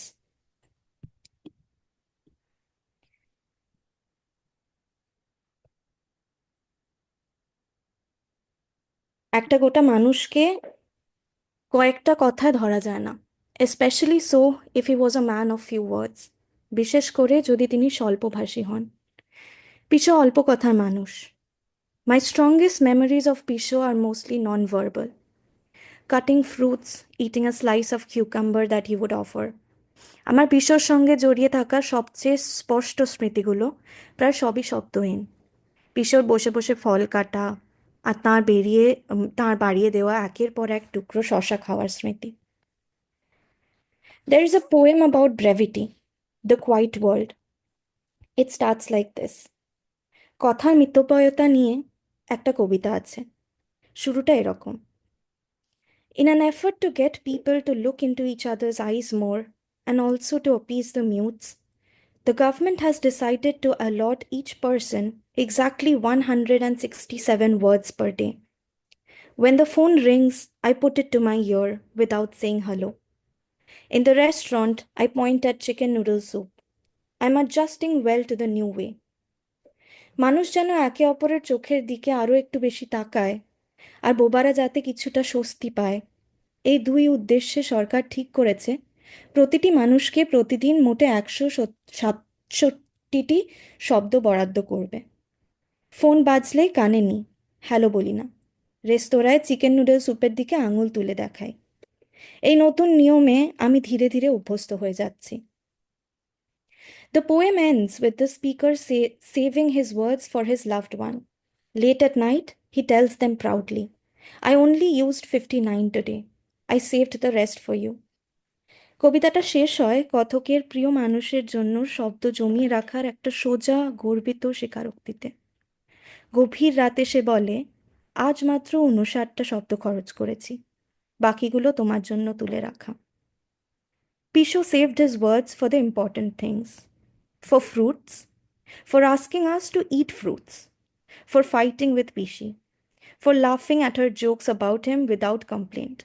একটা গোটা মানুষকে কয়েকটা কথায় ধরা যায় না, especially so if he was a man of few words, বিশেষ করে যদি তিনি স্বল্পভাষী হন। পিসো অল্প কথার মানুষ। My strongest memories of Pisho are mostly non-verbal. Cutting fruits, eating a slice of cucumber that he would offer. আমার পিসোর সঙ্গে জড়িয়ে থাকা সবচেয়ে স্পষ্ট স্মৃতিগুলো প্রায় সবই শব্দহীন। পিসোর বসে বসে ফল কাটা আর তাঁর বাড়িয়ে দেওয়া একের পর এক টুকরো শশা খাওয়ার স্মৃতি। There is a poem about brevity, the quiet world. It starts like this. কথার মিতব্যয়তা নিয়ে একটা কবিতা আছে, শুরুটা এরকম: In an effort to get people to look into each other's eyes more, and also to appease the mutes, the government has decided to allot each person exactly 167 words per day. When the phone rings, I put it to my ear without saying hello. In the restaurant, I point at chicken noodle soup. I'm adjusting well to the new way. মানুষ যেন একে অপরের চোখের দিকে আরও একটু বেশি তাকায় আর বোবারা যাতে কিছুটা স্বস্তি পায়, এই দুই উদ্দেশ্যে সরকার ঠিক করেছে প্রতিটি মানুষকে প্রতিদিন মোটে 167টি শব্দ বরাদ্দ করবে। ফোন বাজলেই কানে নিই, হ্যালো বলি না। রেস্তোরাঁয় চিকেন নুডল স্যুপের দিকে আঙুল তুলে দেখাই। এই নতুন নিয়মে আমি ধীরে ধীরে অভ্যস্ত হয়ে যাচ্ছি। The poem ends with the speaker saving his words for his loved one. Late at night, he tells them proudly, I only used 59 today. I saved the rest for you. কবিতাটা শেষ হয় কথকের প্রিয় মানুষের জন্য শব্দ জমিয়ে রাখার একটা সোজা গর্বিত স্বীকারোক্তিতে। গভীর রাতে সে বলে, আজ মাত্র 59টা শব্দ খরচ করেছি, বাকিগুলো তোমার জন্য তুলে রাখা। Pisho saved his words for the important things. For fruits, for asking us to eat fruits, for fighting with Pishi, for laughing at her jokes about him without complaint,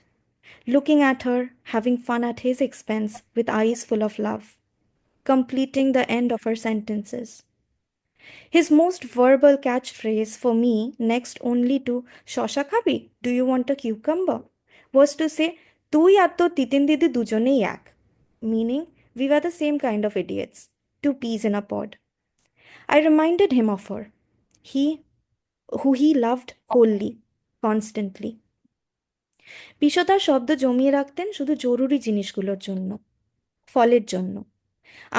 looking at her, having fun at his expense with eyes full of love, completing the end of her sentences. His most verbal catchphrase for me, next only to Shosha Khabi, do you want a cucumber, was to say, তুই আর তোর তিতিন দিদি দুজনেই এক, meaning we were the same kind of idiots, two peas in a pod. I reminded him of her, who he loved wholly, constantly. পিসো তার শব্দ জমিয়ে রাখতেন শুধু জরুরি জিনিসগুলোর জন্য, ফলের জন্য,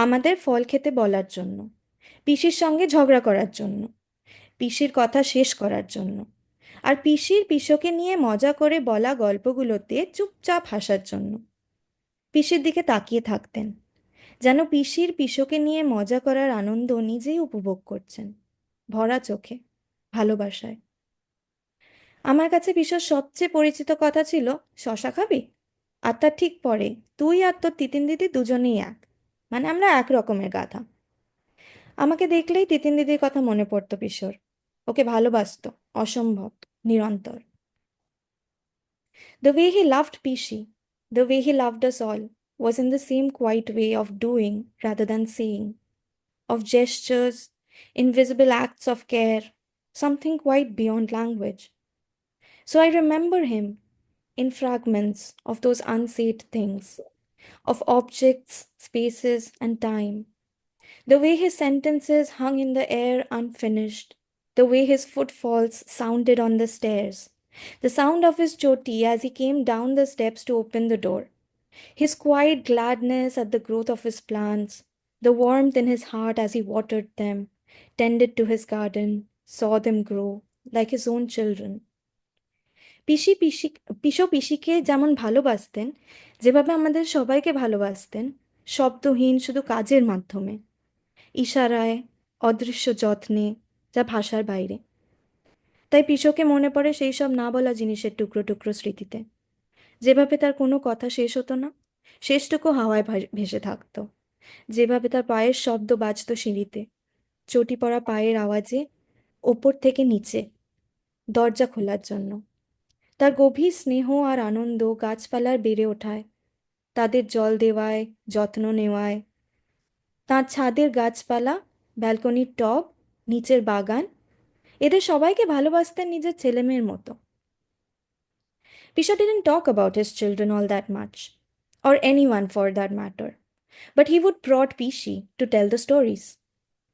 আমাদের ফল খেতে বলার জন্য, পিসির সঙ্গে ঝগড়া করার জন্য, পিসির কথা শেষ করার জন্য, আর পিসির পিসোকে নিয়ে মজা করে বলা গল্পগুলোতে চুপচাপ হাসার জন্য। পিসির দিকে তাকিয়ে থাকতেন, যেন পিসির পিসোকে নিয়ে মজা করার আনন্দ নিজেই উপভোগ করছেন, ভরা চোখে, ভালোবাসায়। আমার কাছে পিসোর সবচেয়ে পরিচিত কথা ছিল, শশা খাবি? আর তার ঠিক পরে, তুই আর তোর তিতিন দিদি দুজনেই এক, মানে আমরা এক রকমের গাধা। আমাকে দেখলেই তিতিন দিদির কথা মনে পড়তো পিসোর, ওকে ভালোবাসতো অসম্ভব, নিরন্তর। The way he loved Pishi, the way he loved us all, was in the same quiet way of doing rather than saying, of gestures, invisible acts of care, something quite beyond language. So I remember him in fragments of those unsaid things, of objects, spaces, and time. The way his sentences hung in the air unfinished, the way his footfalls sounded on the stairs, the sound of his choti as he came down the steps to open the door, his quiet gladness at the growth of his plants, the warmth in his heart as he watered them, tended to his garden, saw them grow like his own children. পিসো পিসিকে যেমন ভালোবাসতেন, যেভাবে আমাদের সবাইকে ভালোবাসতেন, শব্দহীন, শুধু কাজের মাধ্যমে, ইশারায়, অদৃশ্য যত্নে, যা ভাষার বাইরে। তাই পিসোকে মনে পড়ে সেই সব না বলা জিনিসের টুকরো টুকরো স্মৃতিতে। যেভাবে তার কোনো কথা শেষ হতো না, শেষটুকু হাওয়ায় ভেসে থাকতো। যেভাবে তার পায়ের শব্দ বাজতো সিঁড়িতে, চটি পড়া পায়ের আওয়াজে, ওপর থেকে নিচে, দরজা খোলার জন্য। তার গভীর স্নেহ আর আনন্দ গাছপালার বেড়ে ওঠায়, তাদের জল দেওয়ায়, যত্ন নেওয়ায়। তার ছাদের গাছপালা, ব্যালকনির টব, নিচের বাগান, এদের সবাইকে ভালোবাসতেন নিজের ছেলেমেয়ের মতো। Pisha didn't talk about his children all that much, or anyone for that matter, but he would prod Pishi to tell the stories.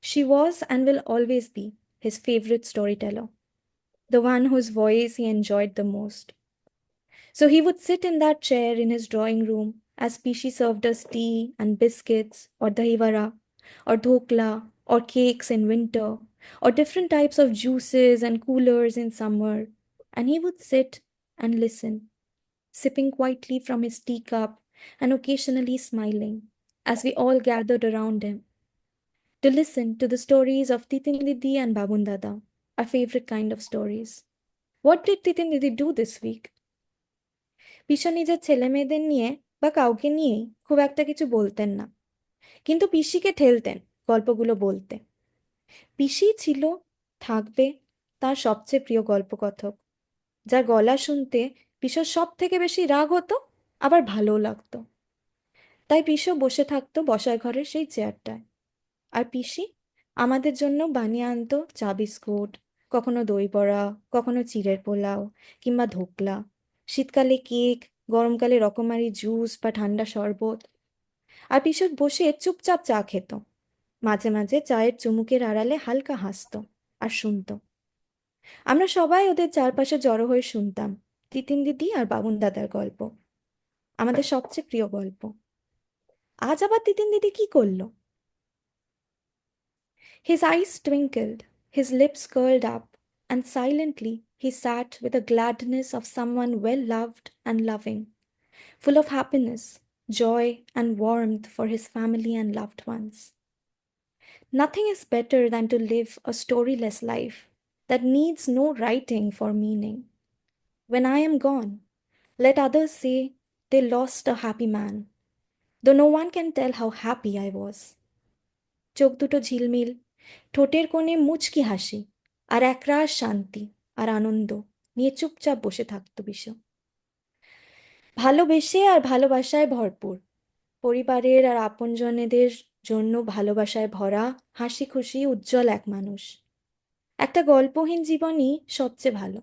She was and will always be his favorite storyteller, the one whose voice he enjoyed the most. So he would sit in that chair in his drawing room as Pishi served us tea and biscuits, or dahi vada, or dhokla, or cakes in winter, or different types of juices and coolers in summer, and he would sit and listen, sipping quietly from his teacup and occasionally smiling as we all gathered around him to listen to the stories of Titin Didi and Babun Dada, our favorite kind of stories. What did Titin Didi do this week? পিসা নিজের ছেলে মেয়েদের নিয়ে বা কাউকে নিয়েই খুব একটা কিছু বলতেন না, কিন্তু পিসিকে ঠেলতেন গল্পগুলো বলতে। পিসি ছিল, থাকবে তার সবচেয়ে প্রিয় গল্পকথক, যার গলা শুনতে পিসোর সব থেকে বেশি রাগ হতো, আবার ভালোও লাগতো। তাই পিসো বসে থাকতো বসার ঘরের সেই চেয়ারটায়, আর পিসি আমাদের জন্য বানিয়ে আনতো চা বিস্কুট, কখনো দই বড়া, কখনো চিড়ের পোলাও কিংবা ধোকলা, শীতকালে কেক, গরমকালে রকমারি জুস বা ঠান্ডা শরবত। আর পিসো বসে চুপচাপ চা খেত, মাঝে মাঝে চায়ের চুমুকের আড়ালে হালকা হাসতো আর শুনতো। আমরা সবাই ওদের চারপাশে জড়ো হয়ে শুনতাম তিতিন দিদি আর বাবুন দাদার গল্প, আমাদের সবচেয়ে প্রিয় গল্প। আজ আবার তিতিন দিদি কি করলো? His eyes twinkled, his lips curled up, and silently he sat with the gladness of someone well loved and loving, full of happiness, joy, and warmth for his family and loved ones. Nothing is better than to live a storyless life that needs no writing for meaning. When I am gone, let others say they lost a happy man, though no one can tell how happy I was. চোখ দুটো ঝিলমিল, ঠোঁটের কোণে মুচকি হাসি, আর একরাশ শান্তি আর আনন্দ নিয়ে চুপচাপ বসে থাকতো বিশু। ভালোবেসে আর ভালোবাসায় ভরপুর, পরিবারের আর আপনজনেদের জন্য ভালোবাসায় ভরা, হাসি খুশি উজ্জ্বল এক মানুষ। একটা গল্পহীন জীবনই সবচেয়ে ভালো,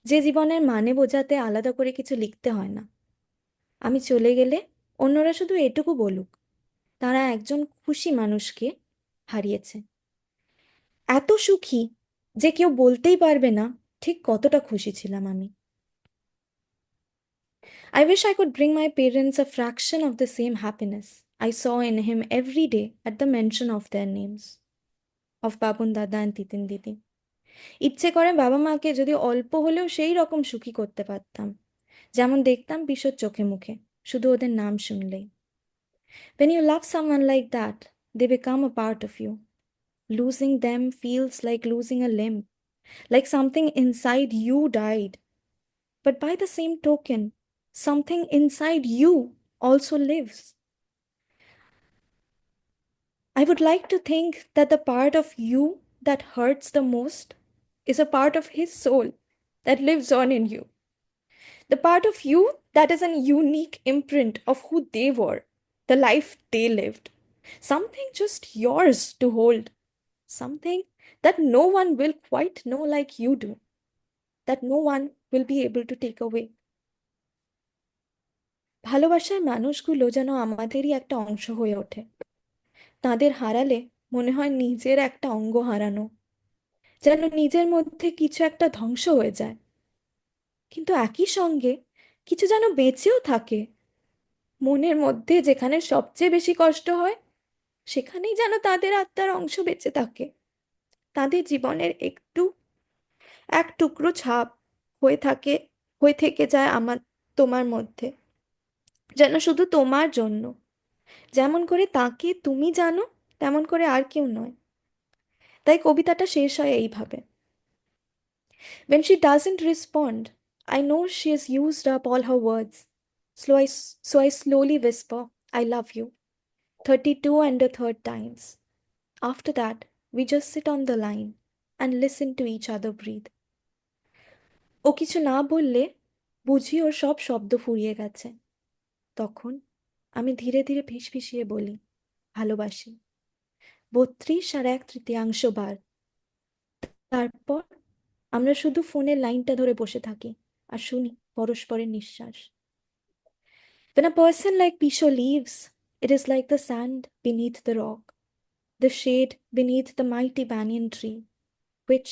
যে জীবনের মানে বোঝাতে আলাদা করে কিছু লিখতে হয় না। আমি চলে গেলে অন্যরা শুধু এটুকু বলুক, তারা একজন খুশি মানুষকে হারিয়েছে। এত সুখী যে কেউ বলতেই পারবে না ঠিক কতটা খুশি ছিলাম আমি। I wish I could bring my parents a fraction of the same happiness I saw in him every day at the mention of their names, of Babun Dada and Titin Didi. ইচ্ছে করে বাবা মাকে যদি অল্প হলেও সেই রকম সুখী করতে পারতাম, যেমন দেখতাম বিশ্বর চোখে মুখে শুধু ওদের নাম শুনলেই। When you love someone like that, they become a part of you. Losing them feels like losing a limb, like something inside you died. But by the same token, something inside you also lives. I would like to think that the part of you that hurts the most is a part of his soul that lives on in you. The part of you that is an unique imprint of who they were, the life they lived. Something just yours to hold. Something that no one will quite know like you do, that no one will be able to take away. ভালোবাসার মানুষগুলো যেন আমাদেরই একটা অংশ হয়ে ওঠে। তাদের হারালে মনে হয় নিজের একটা অঙ্গ হারানো, যেন নিজের মধ্যে কিছু একটা ধ্বংস হয়ে যায়, কিন্তু একই সঙ্গে কিছু যেন বেঁচেও থাকে। মনের মধ্যে যেখানে সবচেয়ে বেশি কষ্ট হয়, সেখানেই যেন তাদের আত্মার অংশ বেঁচে থাকে, তাদের জীবনের এক টুকরো ছাপ হয়ে থেকে যায় তোমার মধ্যে, যেন শুধু তোমার জন্য, যেমন করে তাকে তুমি জানো তেমন করে আর কেউ নয়। তাই কবিতাটা শেষ হয় এইভাবে: When she doesn't respond, I know she has used up all her words. So I slowly whisper, I love you, 32 and a third times. After that, we just sit on the line and listen to each other breathe. ও কিছু না বললে বুঝি ওর সব শব্দ ফুরিয়ে গেছে। তখন আমি ধীরে ধীরে ফিসফিসিয়ে বলি, ভালোবাসি, 32 আর 1/3 বার। তারপর আমরা শুধু ফোনের লাইনটা ধরে বসে থাকি আর শুনি পরস্পরের নিঃশ্বাস। When a person like Pisho leaves, it is like the sand beneath the rock, the shade beneath the mighty banyan tree, which,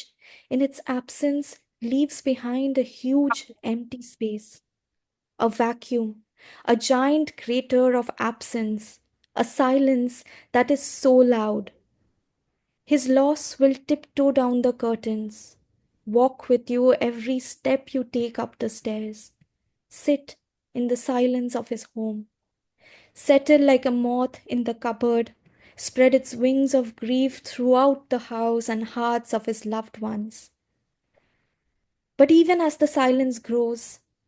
in its absence, leaves behind a huge empty space, a vacuum, a giant crater of absence, a silence that is so loud. His loss will tiptoe down the curtains, walk with you every step you take up the stairs, sit in the silence of his home, settle like a moth in the cupboard, spread its wings of grief throughout the house and hearts of his loved ones. But even as the silence grows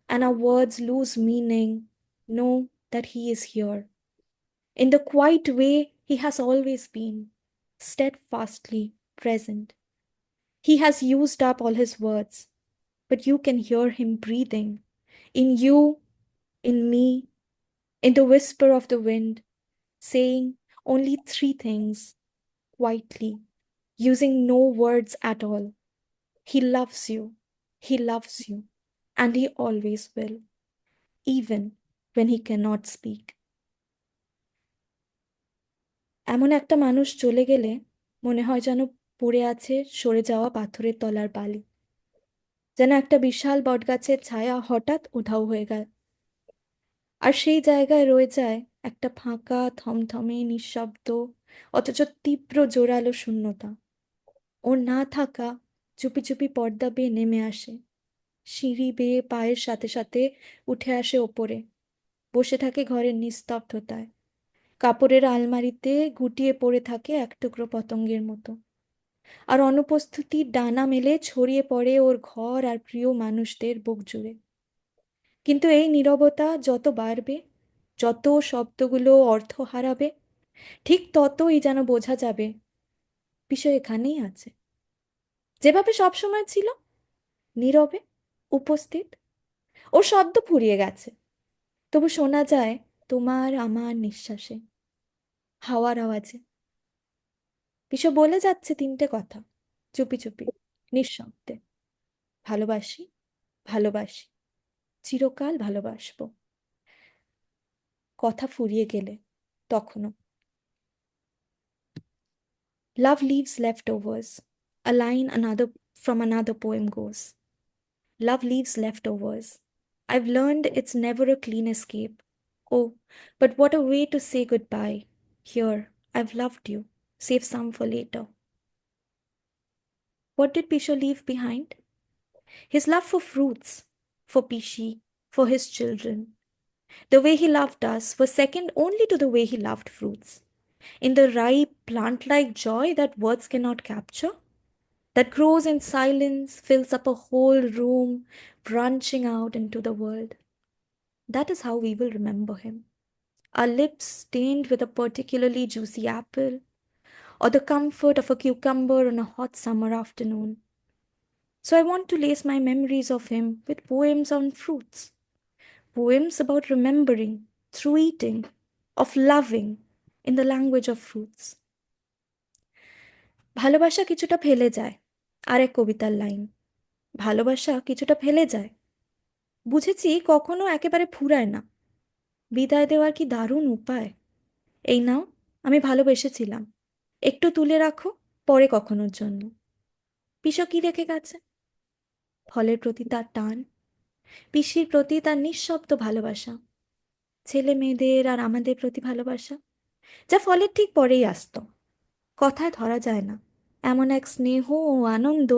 and our words lose meaning, know that he is here, in the quiet way he has always been, steadfastly present. He has used up all his words, but you can hear him breathing in you, in me, in the whisper of the wind, saying only 3 things quietly, using no words at all. He loves you, and he always will, even when he cannot speak. এমন একটা মানুষ চলে গেলে মনে হয় যেন পড়ে আছে সরে যাওয়া পাথরের তলার বালি, যেন একটা বিশাল বটগাছের ছায়া হঠাৎ উধাও হয়ে গেল, আর সেই জায়গায় রয়ে যায় একটা ফাঁকা থমথমে নিঃশব্দ অথচ তীব্র জোরালো শূন্যতা। ওর না থাকা চুপি চুপি পর্দা বেয়ে নেমে আসে, সিঁড়ি বেয়ে পায়ের সাথে সাথে উঠে আসে ওপরে, বসে থাকে ঘরের নিস্তব্ধতায়, কাপড়ের আলমারিতে গুটিয়ে পড়ে থাকে এক টুকরো পতঙ্গের মতো, আর অনুপস্থিতির ডানা মেলে ছড়িয়ে পড়ে ওর ঘর আর প্রিয় মানুষদের বুক জুড়ে। কিন্তু এই নীরবতা যত বাড়বে, যত শব্দগুলো অর্থ হারাবে, ঠিক ততই যেন বোঝা যাবে বিষয় এখানেই আছে, যেভাবে সবসময় ছিল, নীরবে উপস্থিত। ওর শব্দ ফুরিয়ে গেছে, তবু শোনা যায় তোমার আমার নিঃশ্বাসে, হাওয়ার আওয়াজে। পিসো বলে যাচ্ছে 3টে কথা, চুপি চুপি, নিঃশব্দে। ভালোবাসি, ভালোবাসি, চিরকাল ভালোবাসবো। কথা ফুরিয়ে গেলে তখনও। Love leaves leftovers. A line from another poem goes. Love leaves leftovers. I've learned it's never a clean escape. Oh, but what a way to say goodbye. Here, I've loved you. Save some for later. What did Pisho leave behind? His love for fruits, for Pishi, for his children. The way he loved us was second only to the way he loved fruits. In the ripe, plant-like joy that words cannot capture, that grows in silence, fills up a whole room, branching out into the world. That is how we will remember him. Our lips stained with a particularly juicy apple, or the comfort of a cucumber on a hot summer afternoon. So I want to lace my memories of him with poems on fruits, poems about remembering through eating, of loving in the language of fruits. ভালোবাসা কিছুটা ফেলে যায়, আরেক কবিতার line. ভালোবাসা কিছুটা ফেলে যায়, বুঝেছি কখনো একেবারে ফুরায় না। বিদায় দেওয়ার কি দারুণ উপায়। এই নাও, আমি ভালোবেসেছিলাম, একটু তুলে রাখো পরে কখনোর জন্য। পিসো কি রেখে গেছে? ফলের প্রতি তার টান, পিসির প্রতি তার নিঃশব্দ ভালোবাসা, ছেলে মেয়েদের আর আমাদের প্রতি ভালোবাসা, যা ফলের ঠিক পরেই আসতো। কথায় ধরা যায় না, এমন এক স্নেহ ও আনন্দ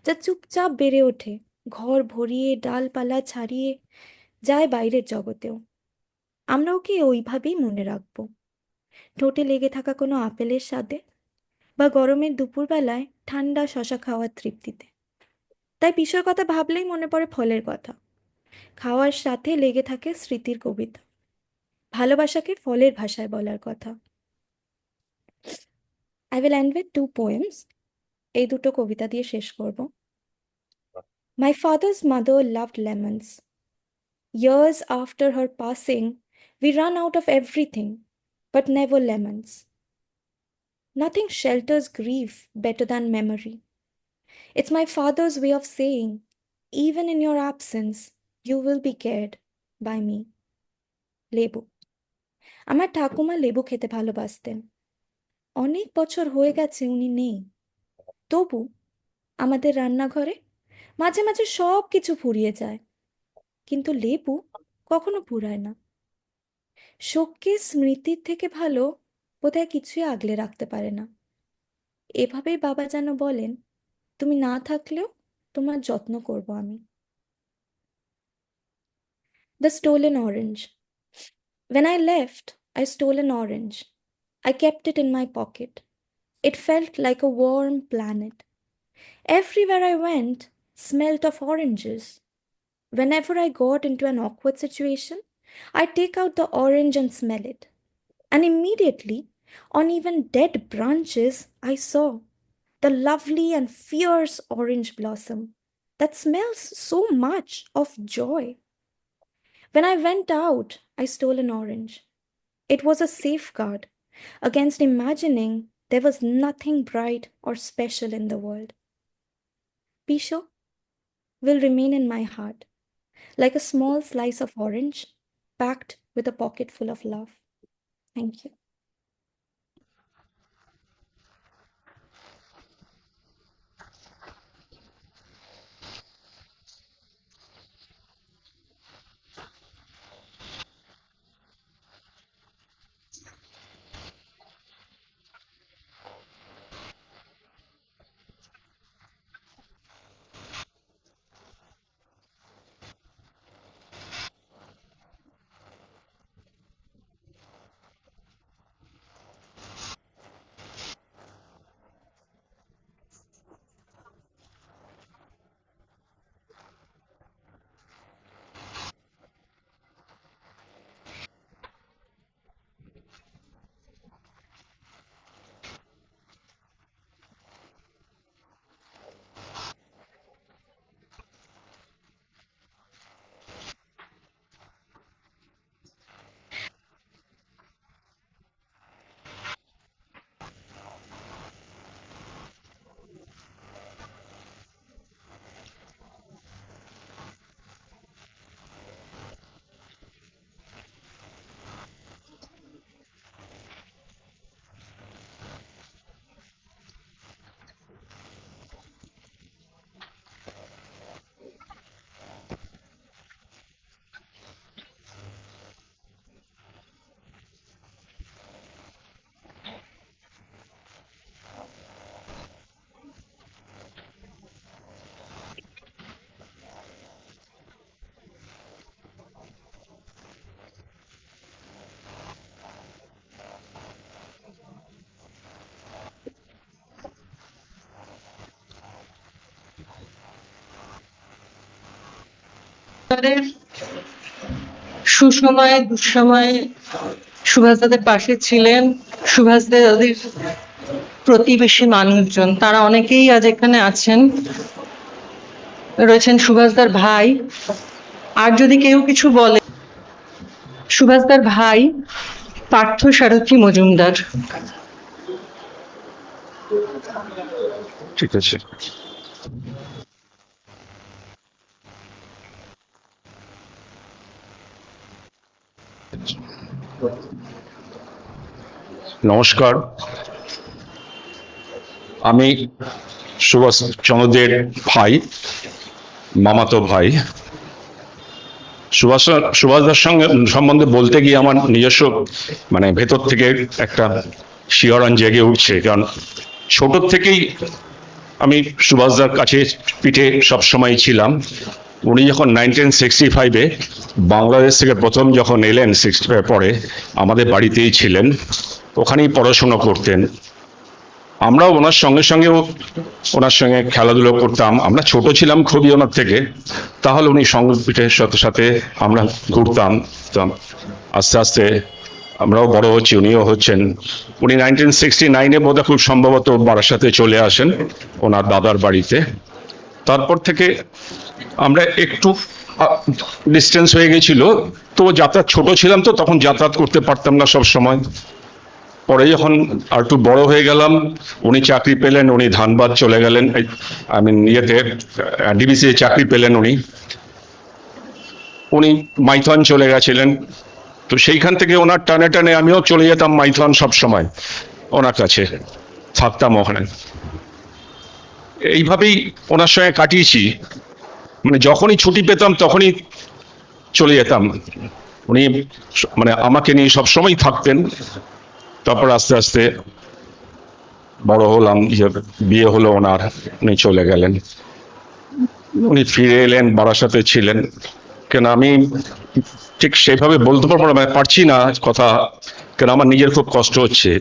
যা চুপচাপ বেড়ে ওঠে, ঘর ভরিয়ে ডালপালা ছাড়িয়ে যায় বাইরের জগতেও। আমরা ওকে ওইভাবেই মনে রাখবো, ঠোঁটে লেগে থাকা কোনো আপেলের স্বাদে, বা গরমের দুপুরবেলায় ঠান্ডা শশা খাওয়ার তৃপ্তিতে। তাই বিষয়ের কথা ভাবলেই মনে পড়ে ফলের কথা। খাওয়ার সাথে লেগে থাকে স্মৃতির কবিতা, ভালোবাসাকে ফলের ভাষায় বলার কথা। I will end with 2 poems. এই দুটো কবিতা দিয়ে শেষ করব। My father's mother loved lemons. Years after her passing, we run out of everything, but never lemons. Nothing shelters grief better than memory. It's my father's way of saying, even in your absence, you will be cared by me. লেবু। আমার ঠাকুমা লেবু খেতে ভালোবাসতেন। অনেক বছর হয়ে গেছে উনি নেই, তবু আমাদের রান্নাঘরে মাঝে মাঝে সব কিছু ফুরিয়ে যায়, কিন্তু লেবু কখনো ফুরায় না। শোককে স্মৃতির থেকে ভালো বোধহয় কিছুই আগলে রাখতে পারে না। এভাবেই বাবা যেন বলেন, তুমি না থাকলেও তোমার যত্ন করব আমি। The stolen orange. When I left, I stole an orange. I kept it in my pocket. It felt like a warm planet. Everywhere I went smelt of oranges. Whenever I got into an awkward situation, I'd take out the orange and smell it. And immediately, on even dead branches, I saw the lovely and fierce orange blossom that smells so much of joy. When I went out, I stole an orange. It was a safeguard against imagining there was nothing bright or special in the world. Pisho will remain in my heart, like a small slice of orange packed with a pocket full of love. Thank you. তাদের সুসময়ে দুঃসময়ে সুভাষ দাদের পাশে ছিলেন। সুভাষ দাদের প্রতিবেশী মানুষজন, তারা অনেকেই আজ এখানে আছেন। রয়েছেন সুভাষদার ভাই, আর যদি কেউ কিছু বলে, সুভাষদার ভাই পার্থ সারথী মজুমদার। ঠিক আছে। নমস্কার, আমি সুভাষ চন্দ্রের ভাই, মামাতো ভাই। সুভাষদার সঙ্গে সম্বন্ধে বলতে গিয়ে আমার নিজস্ব ভেতর থেকে একটা শিহরণ জেগে উঠছে, কারণ ছোট থেকেই আমি সুভাষদার কাছে পিঠে সবসময় ছিলাম। উনি যখন 1965-এ বাংলাদেশ থেকে প্রথম যখন এলেন, 65 পরে আমাদের বাড়িতেই ছিলেন। ওখানেই পড়াশোনা করতেন। আমরাও ওনার সঙ্গে সঙ্গেও ওনার সঙ্গে খেলাধুলো করতাম। আমরা ছোট ছিলাম খুবই ওনার থেকে, তাহলে উনি সঙ্গীতের সাথে সাথে আমরা ঘুরতাম। আস্তে আস্তে আমরাও বড় হচ্ছি, উনিও হচ্ছেন। উনি 1969-এ বোধহয় খুব সম্ভবত বারাসাতে চলে আসেন ওনার দাদার বাড়িতে। তারপর থেকে আমরা একটু ডিস্টেন্স হয়ে গেছিল, তো যাতায়াত, ছোট ছিলাম তো তখন যাতায়াত করতে পারতাম না সব সময়। পরে যখন আর একটু বড় হয়ে গেলাম, উনি চাকরি পেলেন, উনি ধানবাদ চলে গেলেন, ইয়েতে ডিবিসি চাকরি পেলেন উনি মাইথন চলে গেছিলেন। তো সেইখান থেকে ওনার টানে টানে আমিও চলে যেতাম মাইথন, সব সময় ওনার কাছে থাকতাম ওখানে। এইভাবেই ওনার সঙ্গে কাটিয়েছি, মানে যখনই ছুটি পেতাম তখনই চলে যেতাম। উনি মানে আমাকে নিয়ে সবসময় থাকতেন। তারপর আস্তে আস্তে বড় হলাম, বিয়ে হলো ওনার, উনি চলে গেলেন। উনি ফিরে এলেন, বারাসাতে ছিলেন। কেন আমি ঠিক সেভাবে বলতে পারছি না কথা, কেন আমার নিজের খুব কষ্ট হচ্ছে।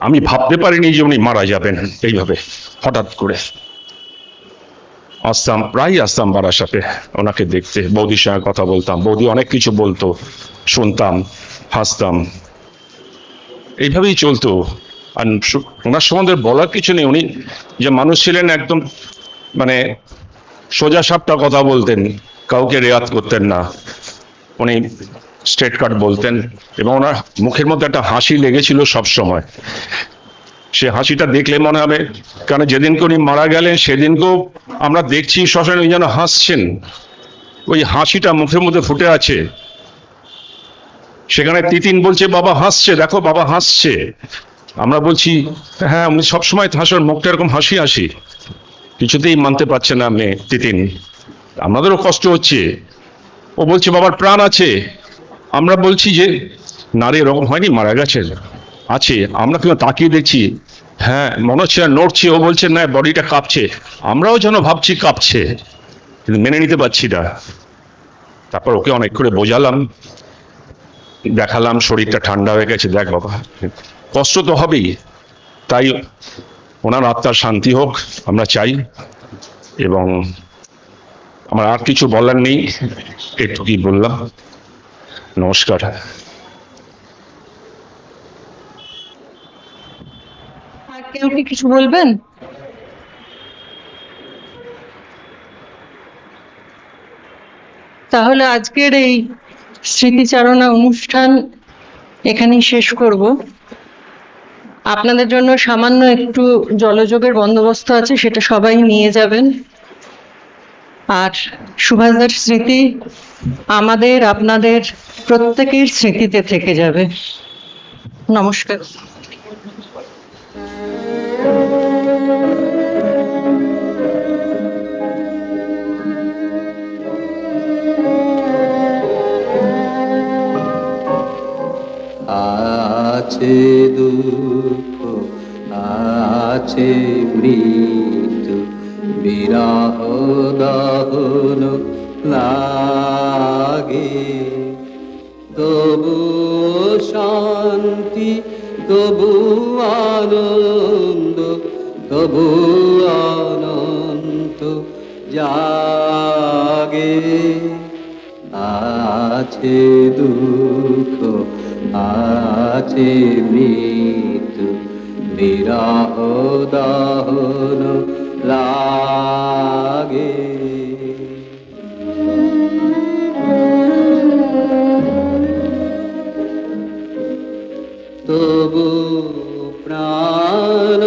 আমি ভাবতে পারিনি যে উনি মারা যাবেন এইভাবে হঠাৎ করে। প্রায় আসতাম বারাসাতে ওনাকে দেখতে, বৌদির সঙ্গে কথা বলতাম, বৌদি অনেক কিছু বলতো, শুনতাম, হাসতাম, এইভাবেই চলতো। আর ওনার সম্বন্ধে বলার কিছু নেই। উনি যে মানুষ ছিলেন, একদম মানে সোজা সাপটা কথা বলতেন, কাউকে রেয়াত করতেন না। উনি স্ট্রেট কাট বলতেন, এবং ওনার মুখের মধ্যে একটা হাসি লেগেছিল সব সময়। সে হাসিটা দেখলে মনে হবে, কারণ যেদিনকে উনি মারা গেলেন সেদিনকেও আমরা দেখছি শ্মশানে উনি যেন হাসছেন, ওই হাসিটা মুখের মধ্যে ফুটে আছে। সেখানে তিতিন বলছে বাবা হাসছে, দেখো বাবা হাসছে। আমরা বলছি হ্যাঁ, উনি সবসময় হাসার, মুখটা এরকম হাসি হাসি। কিছুতেই মানতে পারছে না মেয়ে তিতিন, আমাদেরও কষ্ট হচ্ছে। ও বলছে বাবার প্রাণ আছে। আমরা বলছি যে নারী এরকম হয়নি, মারা গেছে, আছে। আমরা কেউ তাকিয়ে দেখছি, হ্যাঁ মনে হচ্ছে নড়ছে। ও বলছে না, বডিটা কাঁপছে। আমরাও যেন ভাবছি কাঁপছে, কিন্তু মেনে নিতে পারছি না। তারপর ওকে অনেক করে বোঝালাম, দেখালাম শরীরটা ঠান্ডা হয়ে গেছে, দেখ বাবা কষ্ট তো হবেই। তাই ওনার আত্মার শান্তি হোক আমরা চাই। এবং আমার আর কিছু বলার নেই, এটুকুই বললাম। নমস্কার। আর কেউ কি কিছু বলবেন? তাহলে আজকের এই স্মৃতিচারণা অনুষ্ঠান এখানেই শেষ করব। আপনাদের জন্য সামান্য একটু জলযোগের বন্দোবস্ত আছে, সেটা সবাই নিয়ে যাবেন। আর সুভাষদার স্মৃতি আমাদের, আপনাদের প্রত্যেকের স্মৃতিতে থেকে যাবে। নমস্কার। আছে দুঃখ, আছে মৃত্যু, বিরহ দহন লাগে, তবু শান্তি, তবু আনন্দ, তবু অনন্ত জাগে। আছে দুঃখ, আছে মৃত্যু, বিরহ দহন লাগে। তবু প্রাণ